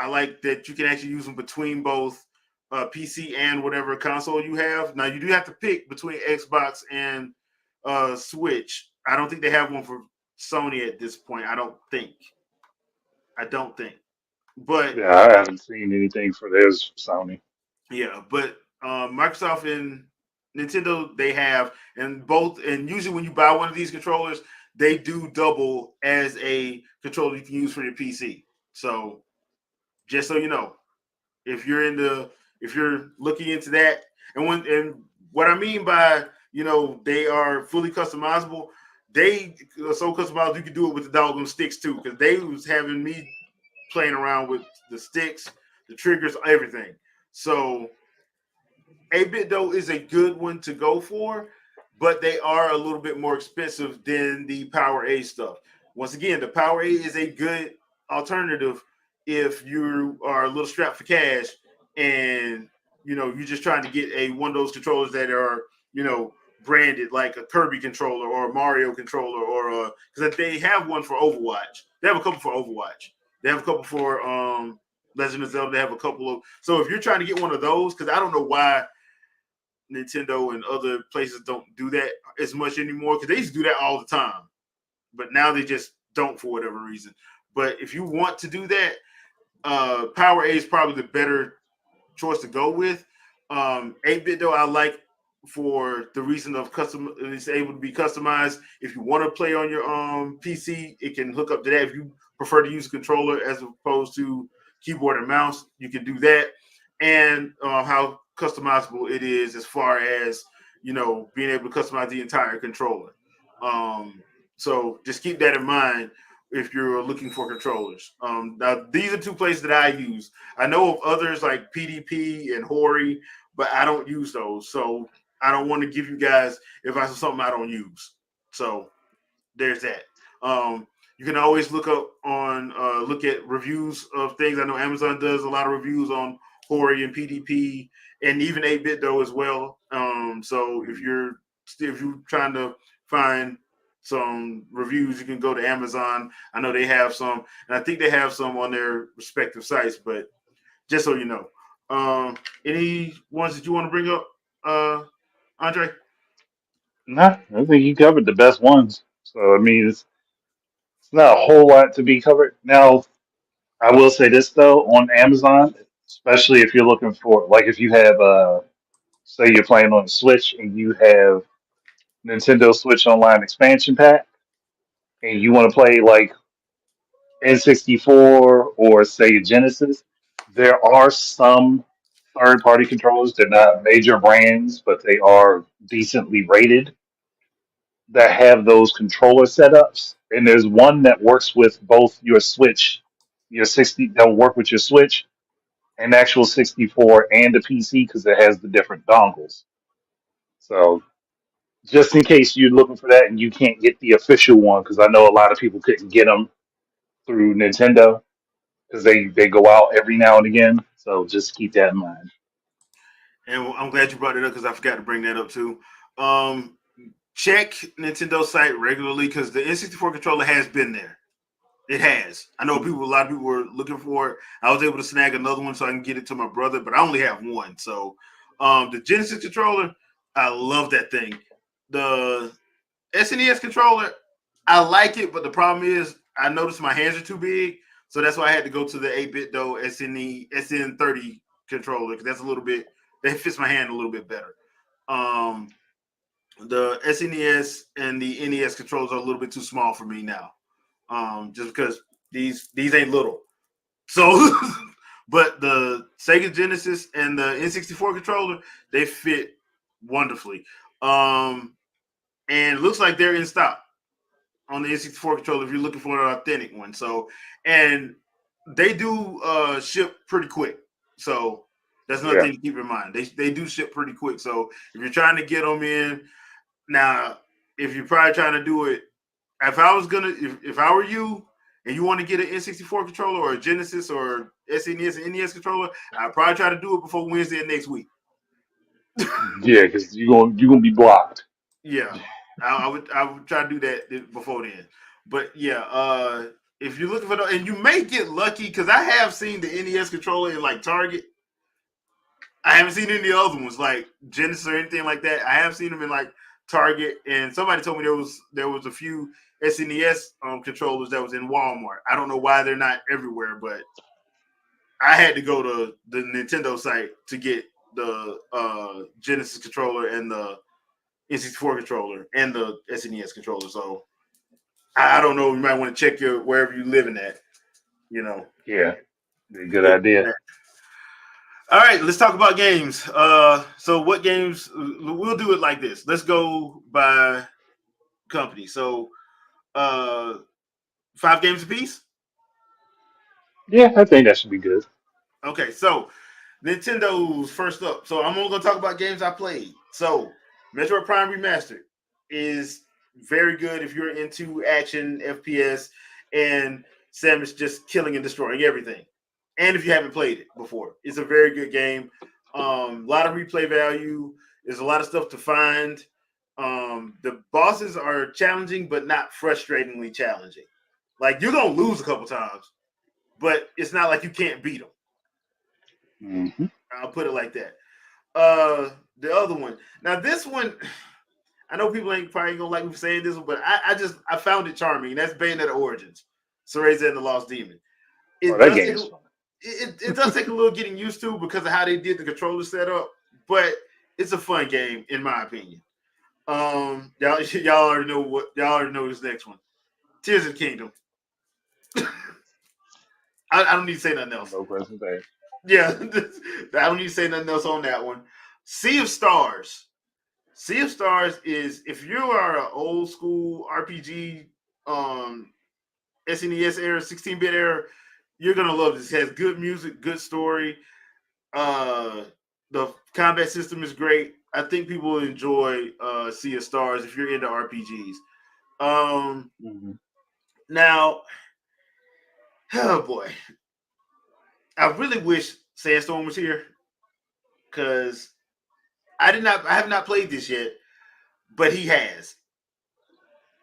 I like that you can actually use them between both PC and whatever console you have. Now you do have to pick between Xbox and Switch. I don't think they have one for Sony at this point. I don't think. But Yeah, I haven't seen anything for theirs, Sony. yeah, but Microsoft and Nintendo they have, and both, and usually when you buy one of these controllers, they do double as a controller you can use for your PC. So just so you know, if you're into, if you're looking into that, and what I mean by, they are fully customizable. They are so customizable you can do it with the doggone sticks too, because they was having me playing around with the sticks, the triggers, everything. So 8-bit though is a good one to go for, but they are a little bit more expensive than the Power A stuff. Once again, the Power A is a good alternative if you are a little strapped for cash and you're just trying to get a one of those controllers that are branded like a Kirby controller or a Mario controller, or because they have one for Overwatch. They have a couple for Overwatch. They have a couple for Legend of Zelda. They have a couple of, so if you're trying to get one of those, because I don't know why Nintendo and other places don't do that as much anymore, because they used to do that all the time, but now they just don't for whatever reason. But if you want to do that, Power A is probably the better choice to go with. 8-bit though I like for the reason of custom. It's able to be customized. If you want to play on your PC, it can hook up to that. If you prefer to use a controller as opposed to keyboard and mouse, you can do that. And how customizable it is as far as being able to customize the entire controller. Um, so just keep that in mind if you're looking for controllers. Now these are two places that I use. I know of others like PDP and Hori, but I don't use those. So I don't want to give you guys advice on something I don't use. So there's that. You can always look at reviews of things. I know Amazon does a lot of reviews on Hori and PDP and even 8-bit though as well. So if you're trying to find some reviews, you can go to Amazon. I know they have some, and I think they have some on their respective sites. But just so you know, any ones that you want to bring up, Andre? Nah, I think you covered the best ones. So I mean, it's not a whole lot to be covered. Now, I will say this though, on Amazon, especially if you're looking for, like, if you have, say you're playing on the Switch and you have Nintendo Switch Online expansion pack, and you want to play like N64 or say Genesis, there are some third party controllers. They're not major brands, but they are decently rated that have those controller setups. And there's one that works with both your Switch, your 60, that'll work with your Switch, an actual 64, and a PC because it has the different dongles. So just in case you're looking for that and you can't get the official one, because I know a lot of people couldn't get them through Nintendo because they go out every now and again. So just keep that in mind. And I'm glad you brought it up because I forgot to bring that up too. Um, Check Nintendo site regularly because the N64 controller has been there. It has. I know a lot of people were looking for it. I was able to snag another one so I can get it to my brother, but I only have one. So the Genesis controller, I love that thing. The SNES controller, I like it, but the problem is I noticed my hands are too big, so that's why I had to go to the 8-bit though SN30 controller because that's a little bit that fits my hand a little bit better. Um, the SNES and the NES controllers are a little bit too small for me now, just because these ain't little. So, but the Sega Genesis and the N64 controller they fit wonderfully, and it looks like they're in stock on the N64 controller if you're looking for an authentic one. So, and they do ship pretty quick. So that's another Yeah. thing to keep in mind. They do ship pretty quick. So if you're trying to get them in now, if you're probably trying to do it, if I were you and you want to get an N64 controller or a Genesis or SNES and NES controller, I'd probably try to do it before Wednesday of next week. Yeah, because you're gonna be blocked. Yeah, I would try to do that before then. But yeah, if you're looking for and you may get lucky because I have seen the NES controller in like Target. I haven't seen any other ones like Genesis or anything like that. I have seen them in like Target, and somebody told me there was a few SNES controllers that was in Walmart. I don't know why they're not everywhere, but I had to go to the Nintendo site to get the Genesis controller and the N64 controller and the SNES controller. So I don't know. You might want to check your wherever you living at. You know, Yeah, be a good look at idea. that. All right, let's talk about games. So what games? We'll do it like this. Let's go by company. So, uh, 5 games apiece. Yeah, I think that should be good. Okay, so Nintendo's first up. So I'm only gonna talk about games I played. So Metroid Prime Remastered is very good if you're into action FPS and Samus just killing and destroying everything. And if you haven't played it before, it's a very good game. A lot of replay value. There's a lot of stuff to find. The bosses are challenging, but not frustratingly challenging. Like you're gonna lose a couple times, but it's not like you can't beat them. Hmm. I'll put it like that. The other one. Now this one, I know people ain't probably gonna like me for saying this one, but I found it charming. That's Bayonetta Origins, Cereza and the Lost Demon. Oh, It that does take game a, is fun. it does take a little getting used to because of how they did the controller setup, but it's a fun game in my opinion. Y'all already know this next one. Tears of the Kingdom. I don't need to say nothing else. No question there. Yeah, I don't need to say nothing else on that one. Sea of Stars. Sea of Stars is if you are an old school RPG, um, SNES era, 16-bit era, you're gonna love this. It has good music, good story. Uh, the combat system is great. I think people will enjoy Sea of Stars if you're into RPGs. Um, Hmm. now, oh boy, I really wish Sandstorm was here because I have not played this yet, but he has.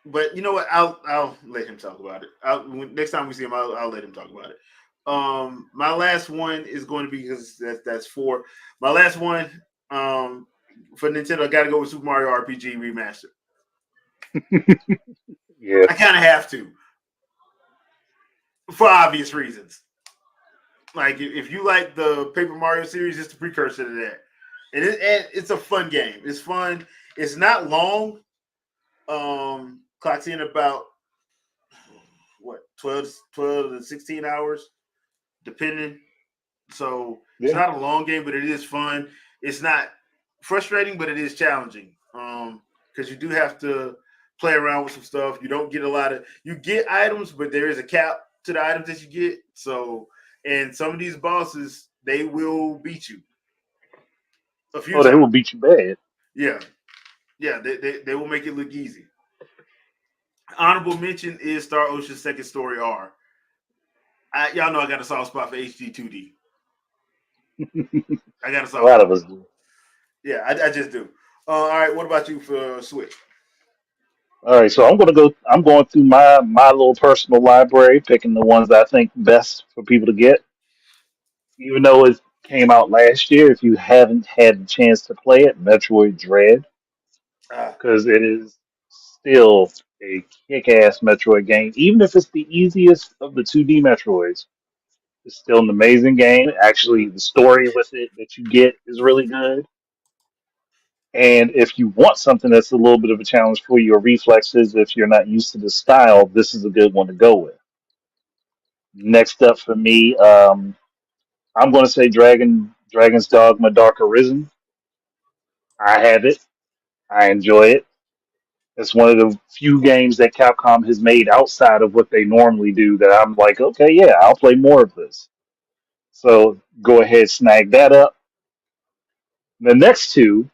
But you know what? I'll let him talk about it. Next time we see him, I'll let him talk about it. My last one is going to be because that's four. My last one, for Nintendo, I got to go with Super Mario RPG Remastered. Yeah. I kind of have to for obvious reasons. Like if you like the Paper Mario series, it's the precursor to that, and it's a fun game. It's fun. It's not long. Clocks in about what 12 to 16 hours, depending. So it's Yeah. not a long game, but it is fun. It's not frustrating, but it is challenging. Because you do have to play around with some stuff. You don't get a lot of you get items, but there is a cap to the items that you get. So and some of these bosses they will beat you a few Oh, they times. will beat you bad. Yeah, yeah, they will make it look easy. Honorable mention is Star Ocean Second Story R. Y'all know I got a soft spot for HD 2D. I got a A soft lot spot. of us do. Yeah, I just do. All right, what about you for Switch? All right, so I'm going through my little personal library, picking the ones that I think best for people to get. Even though it came out last year, if you haven't had the chance to play it, Metroid Dread, Ah, because it is still a kick-ass Metroid game. Even if it's the easiest of the 2D Metroids, it's still an amazing game. Actually, the story with it that you get is really good. And if you want something that's a little bit of a challenge for your reflexes, if you're not used to the style, this is a good one to go with. Next up for me, I'm going to say Dragon's Dogma Dark Arisen. I have it. I enjoy it. It's one of the few games that Capcom has made outside of what they normally do that I'm like, okay, yeah, I'll play more of this. So go ahead, snag that up. The next two,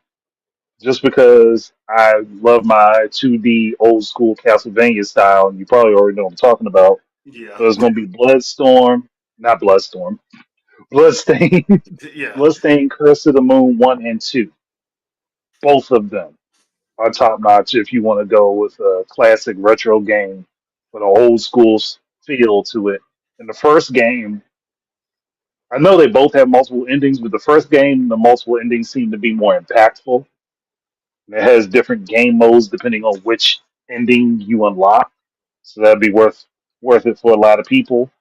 just because I love my 2D old school Castlevania style, and you probably already know what I'm talking about. yeah, So it's going to be not Bloodstorm, Bloodstain, yeah, Bloodstain, Curse of the Moon 1 and 2. Both of them are top notch if you want to go with a classic retro game with an old school feel to it. In the first game, I know they both have multiple endings, but the first game, the multiple endings seem to be more impactful. It has different game modes depending on which ending you unlock, so that'd be worth it for a lot of people.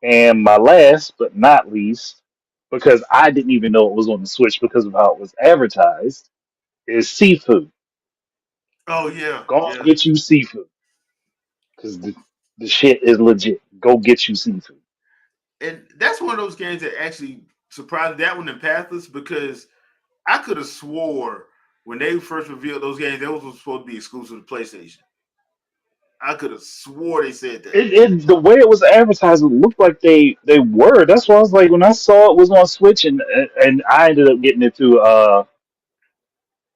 And my last but not least, because I didn't even know it was on the Switch because of how it was advertised, is Seafood. Oh yeah, Go yeah. get you Seafood because the shit is legit. Go get you Seafood. And that's one of those games that actually surprised that one in Pathless because I could have swore when they first revealed those games, those were supposed to be exclusive to PlayStation. I could have swore they said that. The way it was advertised, it looked like they were. That's why I was like, when I saw it was on Switch, and I ended up getting it through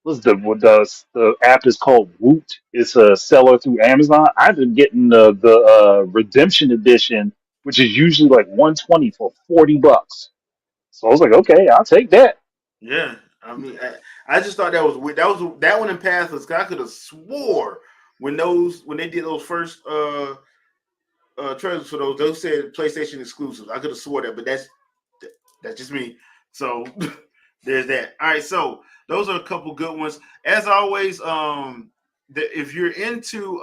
what's the app is called Woot. It's a seller through Amazon. I ended up getting the redemption edition, which is usually like 120 for $40. So I was like, okay, I'll take that. Yeah, I mean, I just thought that was weird. That one in Pathless. I could have swore when they did those first trailers for those said PlayStation exclusives. I could have swore that, but that's just me. So there's that. All right, so those are a couple good ones. As always, if you're into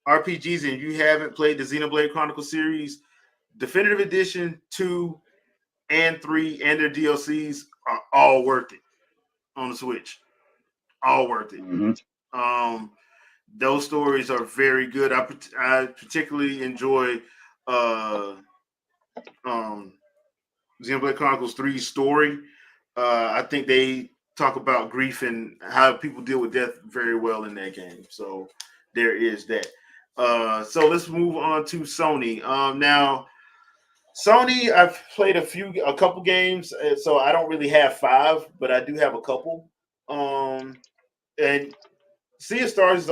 RPGs and you haven't played the Xenoblade Chronicles series, Definitive Edition 2 and 3 and their DLCs are all worth it on the Switch. All worth it. Hmm. Um, those stories are very good. I particularly enjoy uh, um, Xenoblade Chronicles 3 story. I think they talk about grief and how people deal with death very well in that game. So there is that. So let's move on to Sony. Now, Sony, I've played a couple games, so I don't really have five, but I do have a couple. And Sea of Stars is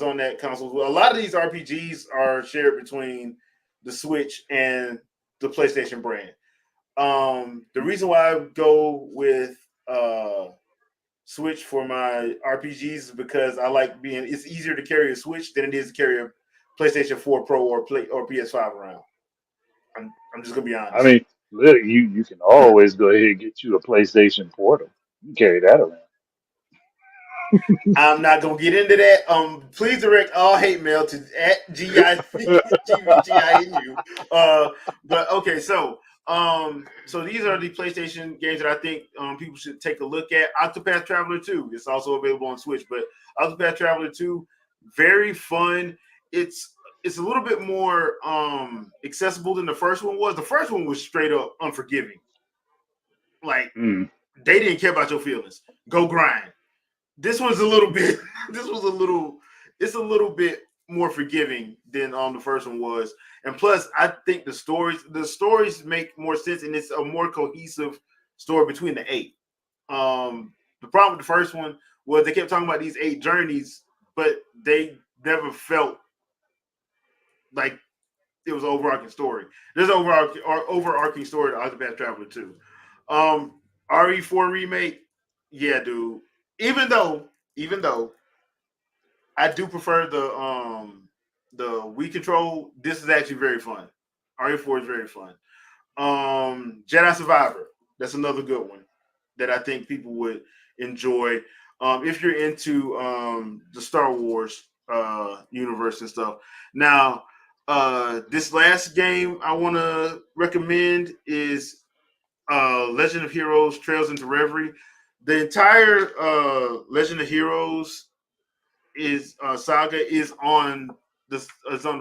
on that console. Well, a lot of these RPGs are shared between the Switch and the PlayStation brand. The reason why I go with Switch for my RPGs is because I like being. It's easier to carry a Switch than it is to carry a PlayStation 4 Pro or PS5 around. I'm just gonna be I honest. mean, look, you can always go ahead and get you a PlayStation Portal. You can carry that around. I'm not gonna get into that. Please direct all hate mail to at GITVGINU. But okay, so these are the PlayStation games that I think people should take a look at. Octopath Traveler 2 is also available on Switch, but Octopath Traveler 2, very fun. It's a little bit more accessible than the first one was. The first one was straight up unforgiving. Like Mm. they didn't care about your feelings. Go grind. This was a little bit. This was a little. It's a little bit more forgiving than the first one was, and plus, I think the stories make more sense, and it's a more cohesive story between the eight. The problem with the first one was they kept talking about these eight journeys, but they never felt like it was an overarching story. There's an overarching story to Octopath Traveler 2. RE4 remake, yeah, dude. Even though, even though I do prefer the Wii control, this is actually very fun. RE4 is very fun. Jedi Survivor, that's another good one that I think people would enjoy. If you're into the Star Wars universe and stuff. Now, this last game I want to recommend is Legend of Heroes Trails into Reverie. The entire Legend of Heroes is saga is on the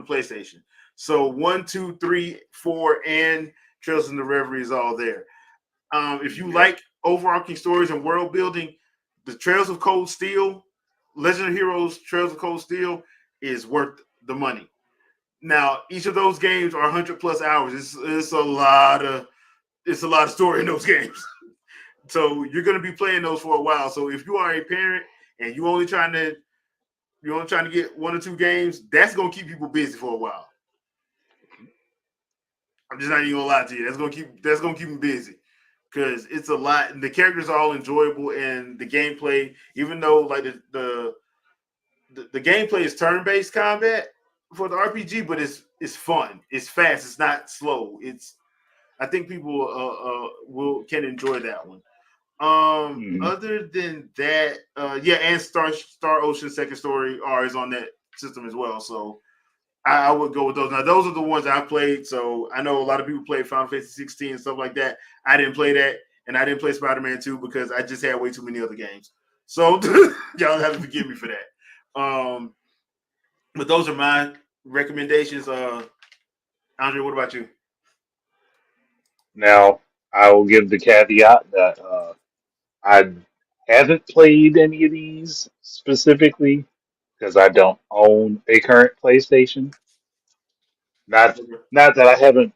PlayStation. So 1, 2, 3, 4, and Trails into Reverie is all there. If you Okay. like overarching stories and world building, the Trails of Cold Steel, Legend of Heroes Trails of Cold Steel is worth the money. Now, each of those games are 100 plus hours. It's a lot of story in those games. So you're going to be playing those for a while. So if you are a parent and you only trying to get 1 or 2 games, that's going to keep people busy for a while. I'm just not even gonna lie to you. That's gonna keep them busy because it's a lot. And the characters are all enjoyable, and the gameplay, even though like the gameplay is turn based combat for the RPG, but it's fun. It's fast. It's not slow. I think people will can enjoy that one. Hmm. Other than that, yeah, and Star Ocean Second Story R is on that system as well. So I would go with those. Now, those are the ones I played. So I know a lot of people played Final Fantasy 16 and stuff like that. I didn't play that, and I didn't play Spider Man 2 because I just had way too many other games. So y'all have to forgive me for that. But those are my recommendations. Andre, what about you? Now, I will give the caveat that I haven't played any of these specifically because I don't own a current PlayStation. Not not that I haven't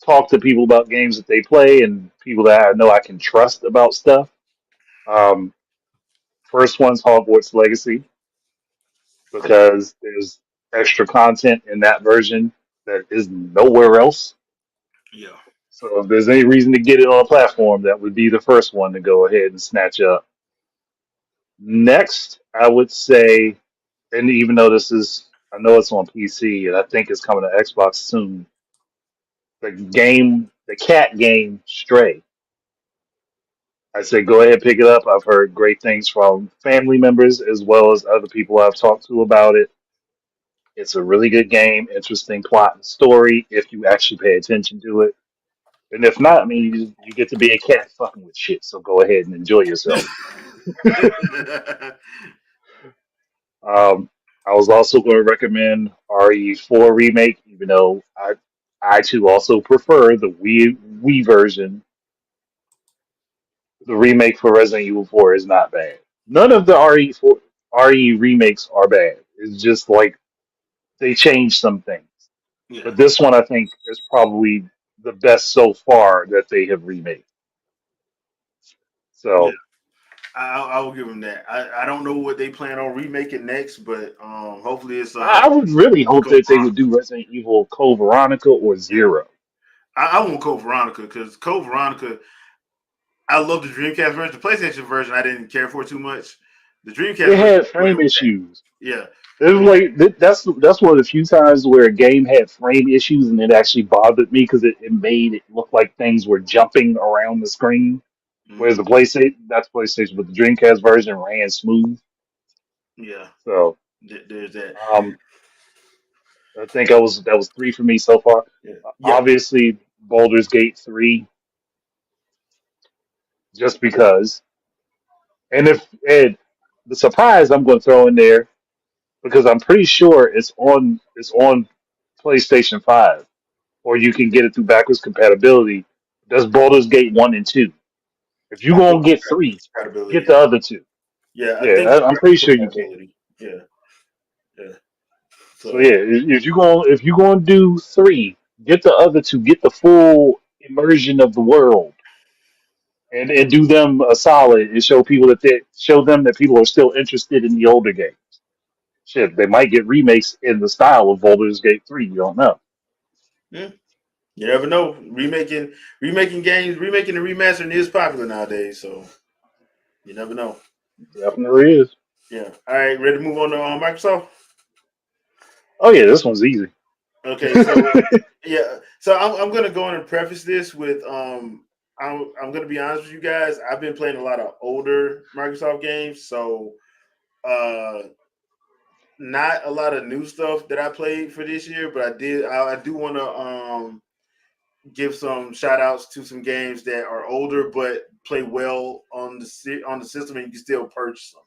talked to people about games that they play and people that I know I can trust about stuff. Um, First one's Hogwarts Legacy because there's extra content in that version that is nowhere else. Yeah, So if there's any reason to get it on a platform, that would be the first one to go ahead and snatch up. Next, I would say, and even though this is, I know it's on PC and I think it's coming to Xbox soon, the cat game Stray. I say go ahead, pick it up. I've heard great things from family members as well as other people I've talked to about it. It's a really good game, interesting plot and story if you actually pay attention to it. And if not, I mean, you get to be a cat fucking with shit. So go ahead and enjoy yourself. Um, I was also going to recommend RE4 remake, even though I too also prefer the Wii version. The remake for Resident Evil 4 is not bad. None of the RE remakes are bad. It's just like they changed some things. yeah, But this one I think is probably the best so far that they have remade. yeah. So I will give them that. I don't know what they plan on remaking next, but hopefully it's I would really hope Code that they would Veronica. do Resident Evil Code Veronica or Yeah, Zero. I want Code Veronica because Code Veronica. I love the Dreamcast version. The PlayStation version I didn't care for too much. The Dreamcast It version had where it frame was at. issues. Yeah, It was like that's one of the few times where a game had frame issues and it actually bothered me because it made it look like things were jumping around the screen. Whereas mm, the PlayStation, that's PlayStation, but the Dreamcast version ran smooth. yeah. So There's that. um, I think that was three for me so far. Yeah, yeah. Obviously, Baldur's Gate 3, just because. And if and the surprise I'm going to throw in there because I'm pretty sure it's on PlayStation 5 or you can get it through backwards compatibility. That's Baldur's Gate 1 and 2. If you I going think to it's get 3, get compatibility. the other two. Yeah, I Yeah, think it's I'm pretty sure you can. compatibility. Yeah, yeah. So So yeah, if you going to do 3, get the other two, get the full immersion of the world, and do them a solid and show them that people are still interested in the older game. Shit, they might get remakes in the style of Baldur's Gate 3. You don't know. yeah, you never know. Remaking games, remaking and remastering is popular nowadays. So you never know. Definitely is. Yeah. All right, ready to move on to Microsoft? Oh yeah, this one's easy. Okay, so yeah, so I'm gonna go on and preface this with I'm gonna be honest with you guys. I've been playing a lot of older Microsoft games, so uh not a lot of new stuff that I played for this year, but I do want to give some shout outs to some games that are older but play well on on the system and you can still purchase them.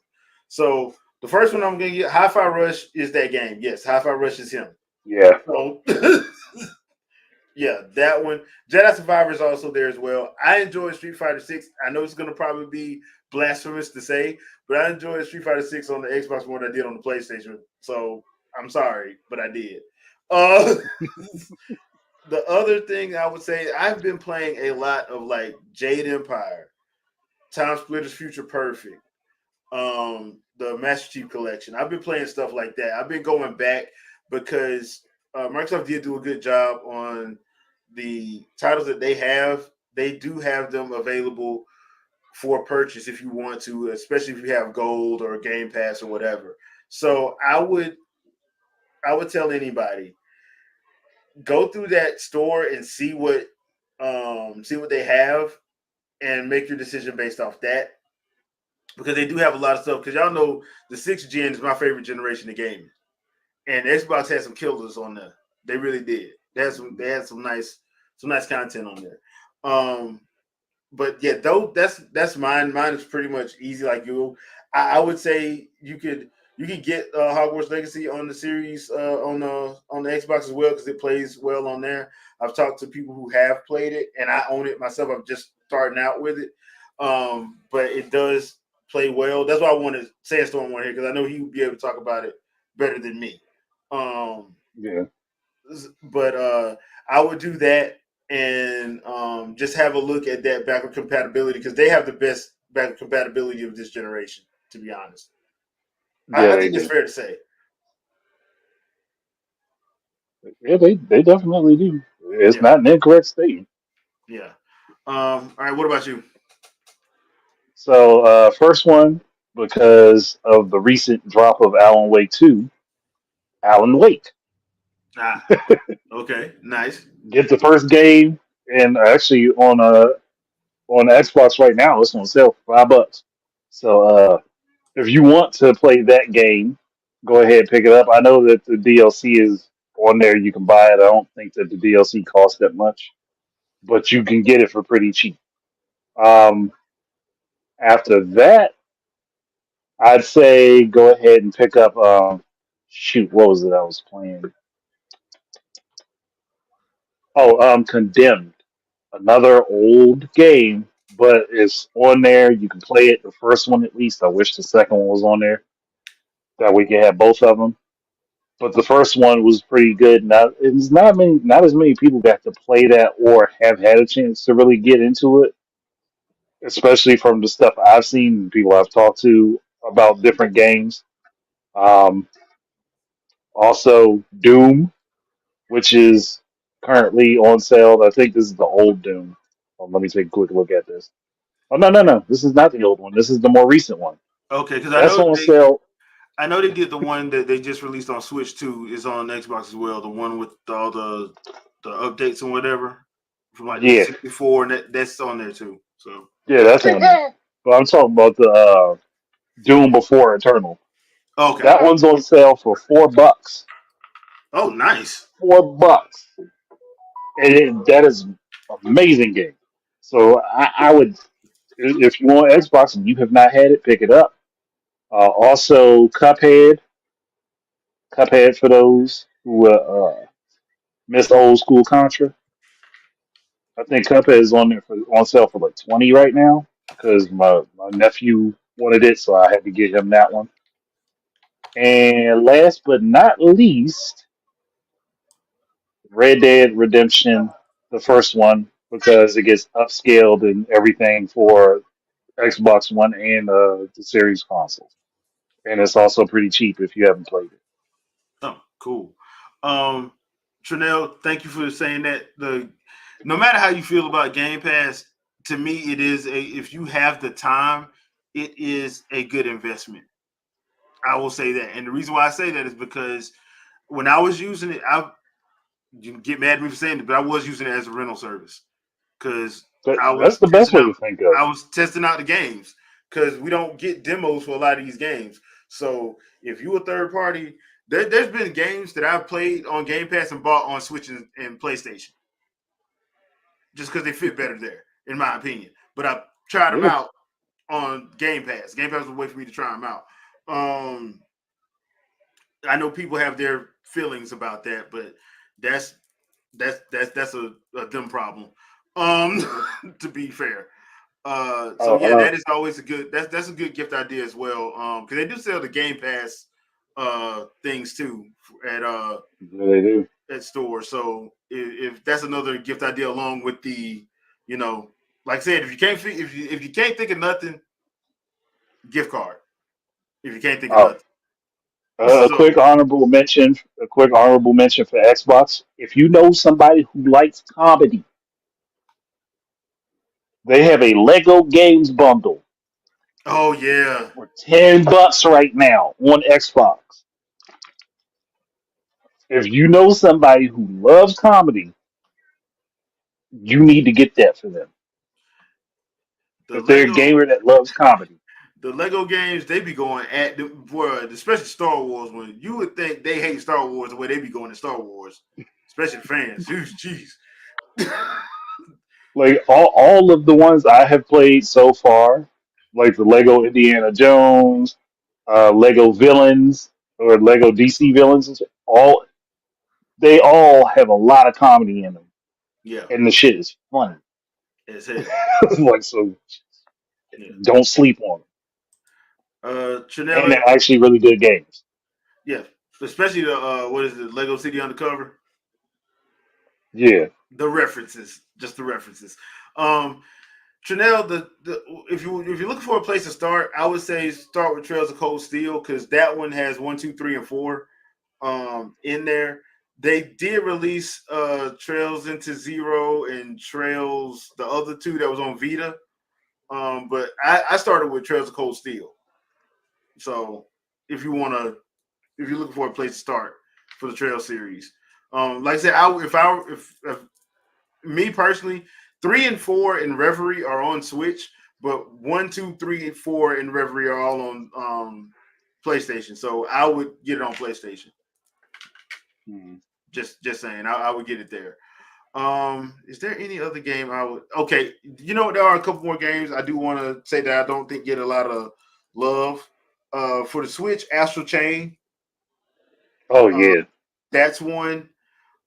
So the first one I'm gonna get, Hi-Fi Rush is that game. Yes, Hi-Fi Rush is him. Yeah, So yeah, that one. Jedi Survivor is also there as well. I enjoy Street Fighter Six. I know it's going to probably be blasphemous to say, but I enjoy Street Fighter Six on the Xbox more than I did on the PlayStation. So I'm sorry, but I did. Uh, the other thing I would say, I've been playing a lot of like Jade Empire, Time Splitters Future Perfect, the Master Chief Collection. I've been playing stuff like that. I've been going back because Microsoft did do a good job on the titles that they have. They do have them available for purchase if you want to, especially if you have gold or Game Pass or whatever. So I would tell anybody, go through that store and see what they have and make your decision based off that, because they do have a lot of stuff. Because y'all know the sixth gen is my favorite generation of gaming. and Xbox had some killers on there. They really did. They had some nice content on there. But yeah, though that's mine. Mine is pretty much easy like you. I would say you could get Hogwarts Legacy on the series on the Xbox as well because it plays well on there. I've talked to people who have played it, and I own it myself. I'm just starting out with it, but it does play well. That's why I wanted Sandstorm on here because I know he would be able to talk about it better than me. Um, Yeah, but I would do that and just have a look at that backward compatibility because they have the best backward compatibility of this generation. To be honest, yeah, I they think it's do. fair to say. Yeah, they definitely do. It's Yeah, not an incorrect statement. yeah. All right. What about you? So, first one, because of the recent drop of Alan Wake 2, Alan Wake. Ah, okay, nice. Get the first game, and actually on Xbox right now, it's on sale for $5. So, if you want to play that game, go ahead and pick it up. I know that the DLC is on there; you can buy it. I don't think that the DLC costs that much, but you can get it for pretty cheap. Um, After that, I'd say go ahead and pick up. Shoot, what was it I was playing? Oh, Condemned, another old game, but it's on there. You can play it. The first one at least. I wish the second one was on there. That we can have both of them. But the first one was pretty good. Now it's not as many people got to play that or have had a chance to really get into it, especially from the stuff I've seen, people I've talked to about different games. Um, Also, Doom, which is currently on sale. I think this is the old Doom. Let me take a quick look at this. Oh no, no, no! This is not the old one. This is the more recent one. Okay, because That's on sale. I know they did the one that they just released on Switch too is on Xbox as well. The one with all the updates and whatever from like the Yeah, 64 and that's on there too. So yeah, that's on there. But I'm talking about the Doom Before Eternal. okay. That one's on sale for $4. Oh, nice. $4, and that is amazing game. So I would, if you want Xbox and you have not had it, pick it up. Also, Cuphead for those who miss old school Contra. I think Cuphead is on there for on sale for like 20 right now because my nephew wanted it, so I had to get him that one. And last but not least, Red Dead Redemption, the first one, because it gets upscaled and everything for Xbox One and the series consoles. And it's also pretty cheap if you haven't played it. Oh, cool. Um, Trinell, thank you for saying that. The No matter how you feel about Game Pass, to me, it is a if you have the time, it is a good investment. I will say that, and the reason why I say that is because when I was using it, I you can get mad at me for saying it, but I was using it as a rental service because But I that's was the best testing way out. to think of I it. was testing out the games because we don't get demos for a lot of these games. So if you a third party, there's been games that I've played on Game Pass and bought on Switch and PlayStation just because they fit better there, in my opinion. But I tried them Yeah. out on Game Pass. Game Pass was a way for me to try them out. Um, I know people have their feelings about that, but that's that's a them problem. Um, to be fair. So Uh, yeah, uh, that is always a good. That's a good gift idea as well. Because they do sell the Game Pass things too yeah, they do. at stores. So if that's another gift idea along with the, you know, like I said, if you can't think of nothing, gift card. If you can't think of Oh, nothing, a quick so honorable mention. A quick honorable mention for Xbox. If you know somebody who likes comedy, they have a Lego Games bundle oh yeah, for $10 right now on Xbox. If you know somebody who loves comedy, you need to get that for them. the If they're a Lego gamer that loves comedy. the Lego games, they be going at the boy, especially Star Wars. When you would think they hate Star Wars the way they be going to Star Wars, especially the fans. Jeez. Like all of the ones I have played so far, like the Lego Indiana Jones, Lego Villains, or Lego DC Villains, all they all have a lot of comedy in them, Yeah, and the shit is funny. as hell. Like so, Yeah. don't sleep on them, and Trinella, they're actually really good games. yeah, especially the what is it, Lego City Undercover? Yeah. The references, just the references. Um, Trinell, the if you're looking for a place to start, I would say start with Trails of Cold Steel because that one has 1, 2, 3, and 4 in there. They did release Trails into Zero and Trails, the other two that was on Vita. But I started with Trails of Cold Steel. So if you wanna if you're looking for a place to start for the Trail series. Like I said, if me personally, 3 and 4 in Reverie are on Switch, but 1, 2, 3, and 4 in Reverie are all on PlayStation. So I would get it on PlayStation. Mhm. Just saying, I would get it there. Is there any other game I would? Okay, you know there are a couple more games I do want to say that I don't think get a lot of love. For the Switch, Astral Chain, Oh uh, yeah. that's one.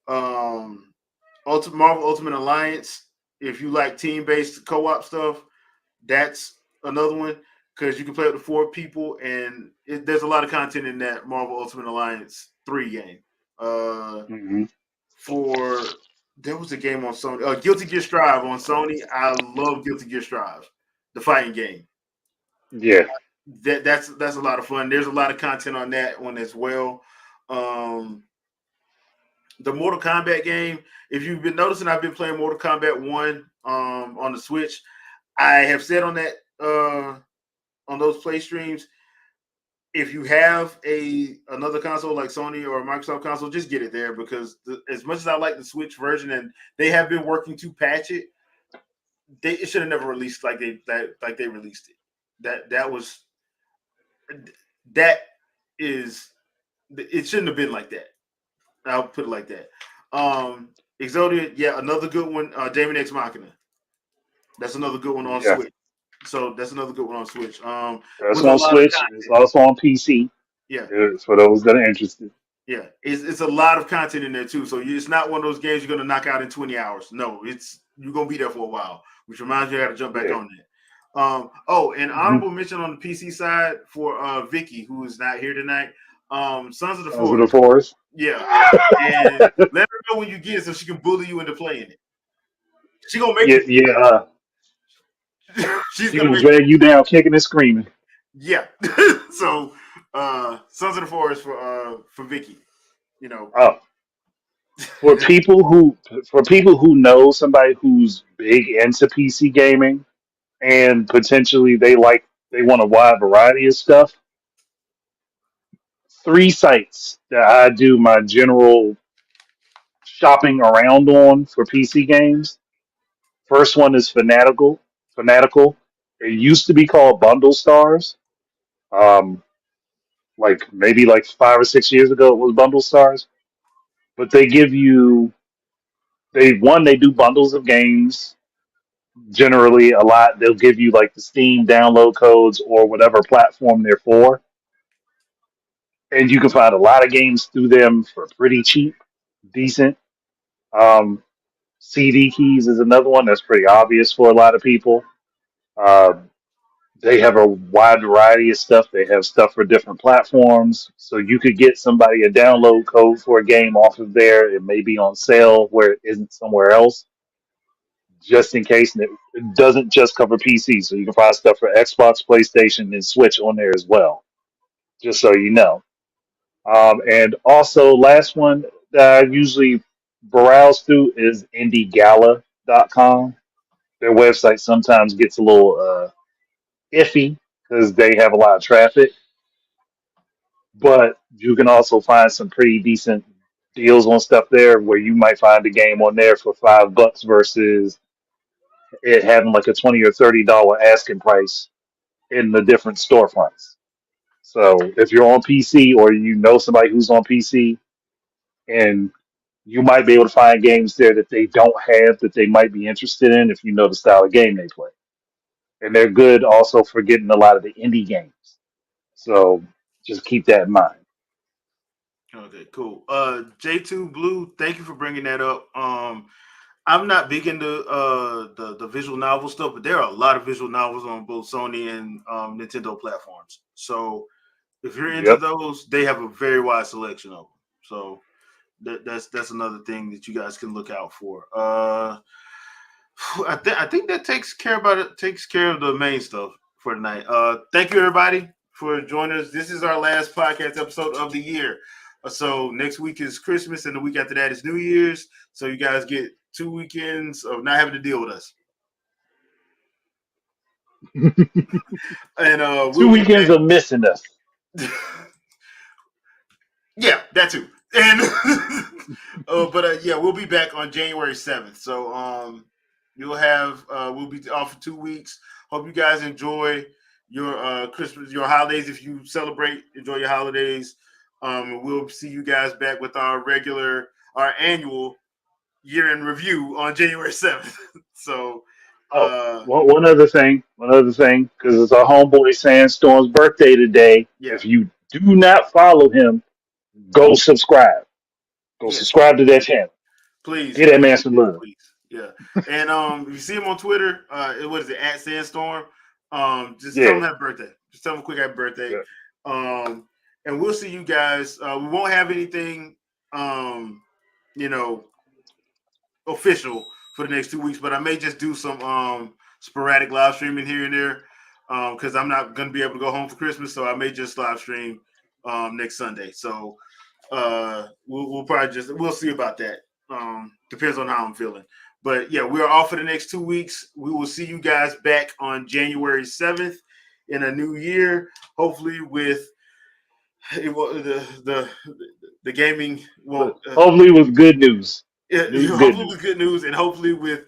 Um, Marvel Ultimate Alliance. If you like team based co-op stuff, that's another one because you can play up to 4 people, and there's a lot of content in that Marvel Ultimate Alliance 3 game. Uh, Hmm. for there was a game on Sony, Guilty Gear Strive on Sony. I love Guilty Gear Strive, the fighting game. Yeah. That's a lot of fun. There's a lot of content on that one as well. Um, the Mortal Kombat game. If you've been noticing, I've been playing Mortal Kombat 1 on the Switch. I have said on that on those play streams, if you have another console like Sony or a Microsoft console, just get it there because as much as I like the Switch version and they have been working to patch it, it should have never released like they released it. That that is it shouldn't have been like that. I'll put it like that. Exodia, yeah, another good one. Damon X Machina. That's another good one on Yeah. Switch. So that's another good one on Switch. That's With a on lot of Switch. It's content. also on PC. Yeah, For those that are interested. yeah. It's a lot of content in there too. So it's not one of those games you're gonna knock out in 20 hours. No, it's you're gonna be there for a while. Which reminds me, I got to jump back Yeah. on that. Oh, and Hmm. honorable mention on the PC side for Vicky, who is not here tonight. Sons of the Sons of the Forest. Forest. Yeah, and let her know when you get it so she can bully you into playing it. She gonna make Yeah, yeah. she's She gonna will make drag you down, kicking and screaming. yeah. So Sons of the Forest for Vicky. You know. Oh, for people who know somebody who's big into PC gaming and potentially they want a wide variety of stuff. 3 sites that I do my general shopping around on for PC games. First one is Fanatical. Fanatical. It used to be called Bundle Stars. Um, like maybe like 5 or 6 years ago, it was Bundle Stars. But they do bundles of games. Generally, a lot they'll give you like the Steam download codes or whatever platform they're for, and you can find a lot of games through them for pretty cheap, decent. Um, CD keys is another one that's pretty obvious for a lot of people. Uh, they have a wide variety of stuff. They have stuff for different platforms. So you could get somebody a download code for a game off of there. It may be on sale where it isn't somewhere else, just in case. And it doesn't just cover PC. So you can find stuff for Xbox, PlayStation, and Switch on there as well, just so you know. And also, last one that I usually browse through is indiegala.com. Their website sometimes gets a little iffy because they have a lot of traffic, but you can also find some pretty decent deals on stuff there where you might find a game on there for $5 versus it having like a $20 or $30 asking price in the different storefronts. So if you're on PC or you know somebody who's on PC, and you might be able to find games there that they don't have that they might be interested in if you know the style of game they play. And they're good also for getting a lot of the indie games. So just keep that in mind. Okay, cool. J2 Blue, thank you for bringing that up. I'm not big into the visual novel stuff, but there are a lot of visual novels on both Sony and Nintendo platforms. So if you're into Yep. those, they have a very wide selection of them. So that's another thing that you guys can look out for. I think that takes care of the main stuff for tonight. Thank you everybody for joining us. This is our last podcast episode of the year. So next week is Christmas, and the week after that is New Year's. So you guys get 2 weekends of not having to deal with us, and Two we'll be weekends back. of missing us. Yeah, that too. And but yeah, we'll be back on January 7th. So you'll have we'll be off for 2 weeks. Hope you guys enjoy your Christmas, your holidays. If you celebrate, enjoy your holidays. We'll see you guys back with our annual year in review on January 7th. So Oh, one other thing, because it's our homeboy Sandstorm's birthday today. yeah, If you do not follow him, go subscribe. Go yes, subscribe to that channel. please, Get that man please, some please, love. please. Yeah. And if you see him on Twitter, what is it, at Sandstorm? Just tell him Yeah. happy birthday. Just tell him a quick happy birthday. Yeah. And we'll see you guys. We won't have anything you know, official for the next 2 weeks, but I may just do some sporadic live streaming here and there. Because I'm not gonna be able to go home for Christmas, so I may just live stream next Sunday. So we'll probably we'll see about that. Depends on how I'm feeling. But yeah, we're off for the next 2 weeks. We will see you guys back on January 7th in a new year, hopefully with the gaming won't Hopefully with good news. Good hopefully news. with good news and hopefully with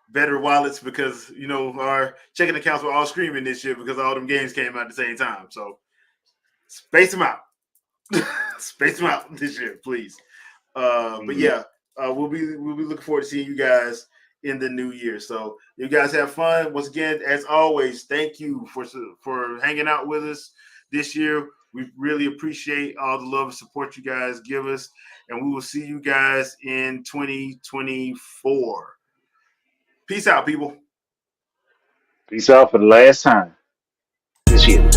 better wallets because our checking accounts were all screaming this year because all them games came out at the same time. So space them out. Space them out this year, please. But Mhm. yeah, we'll be looking forward to seeing you guys in the new year. So you guys have fun. Once again, as always, thank you for hanging out with us this year. We really appreciate all the love and support you guys give us, and we will see you guys in 2024. Peace out, people. Peace out for the last time this year.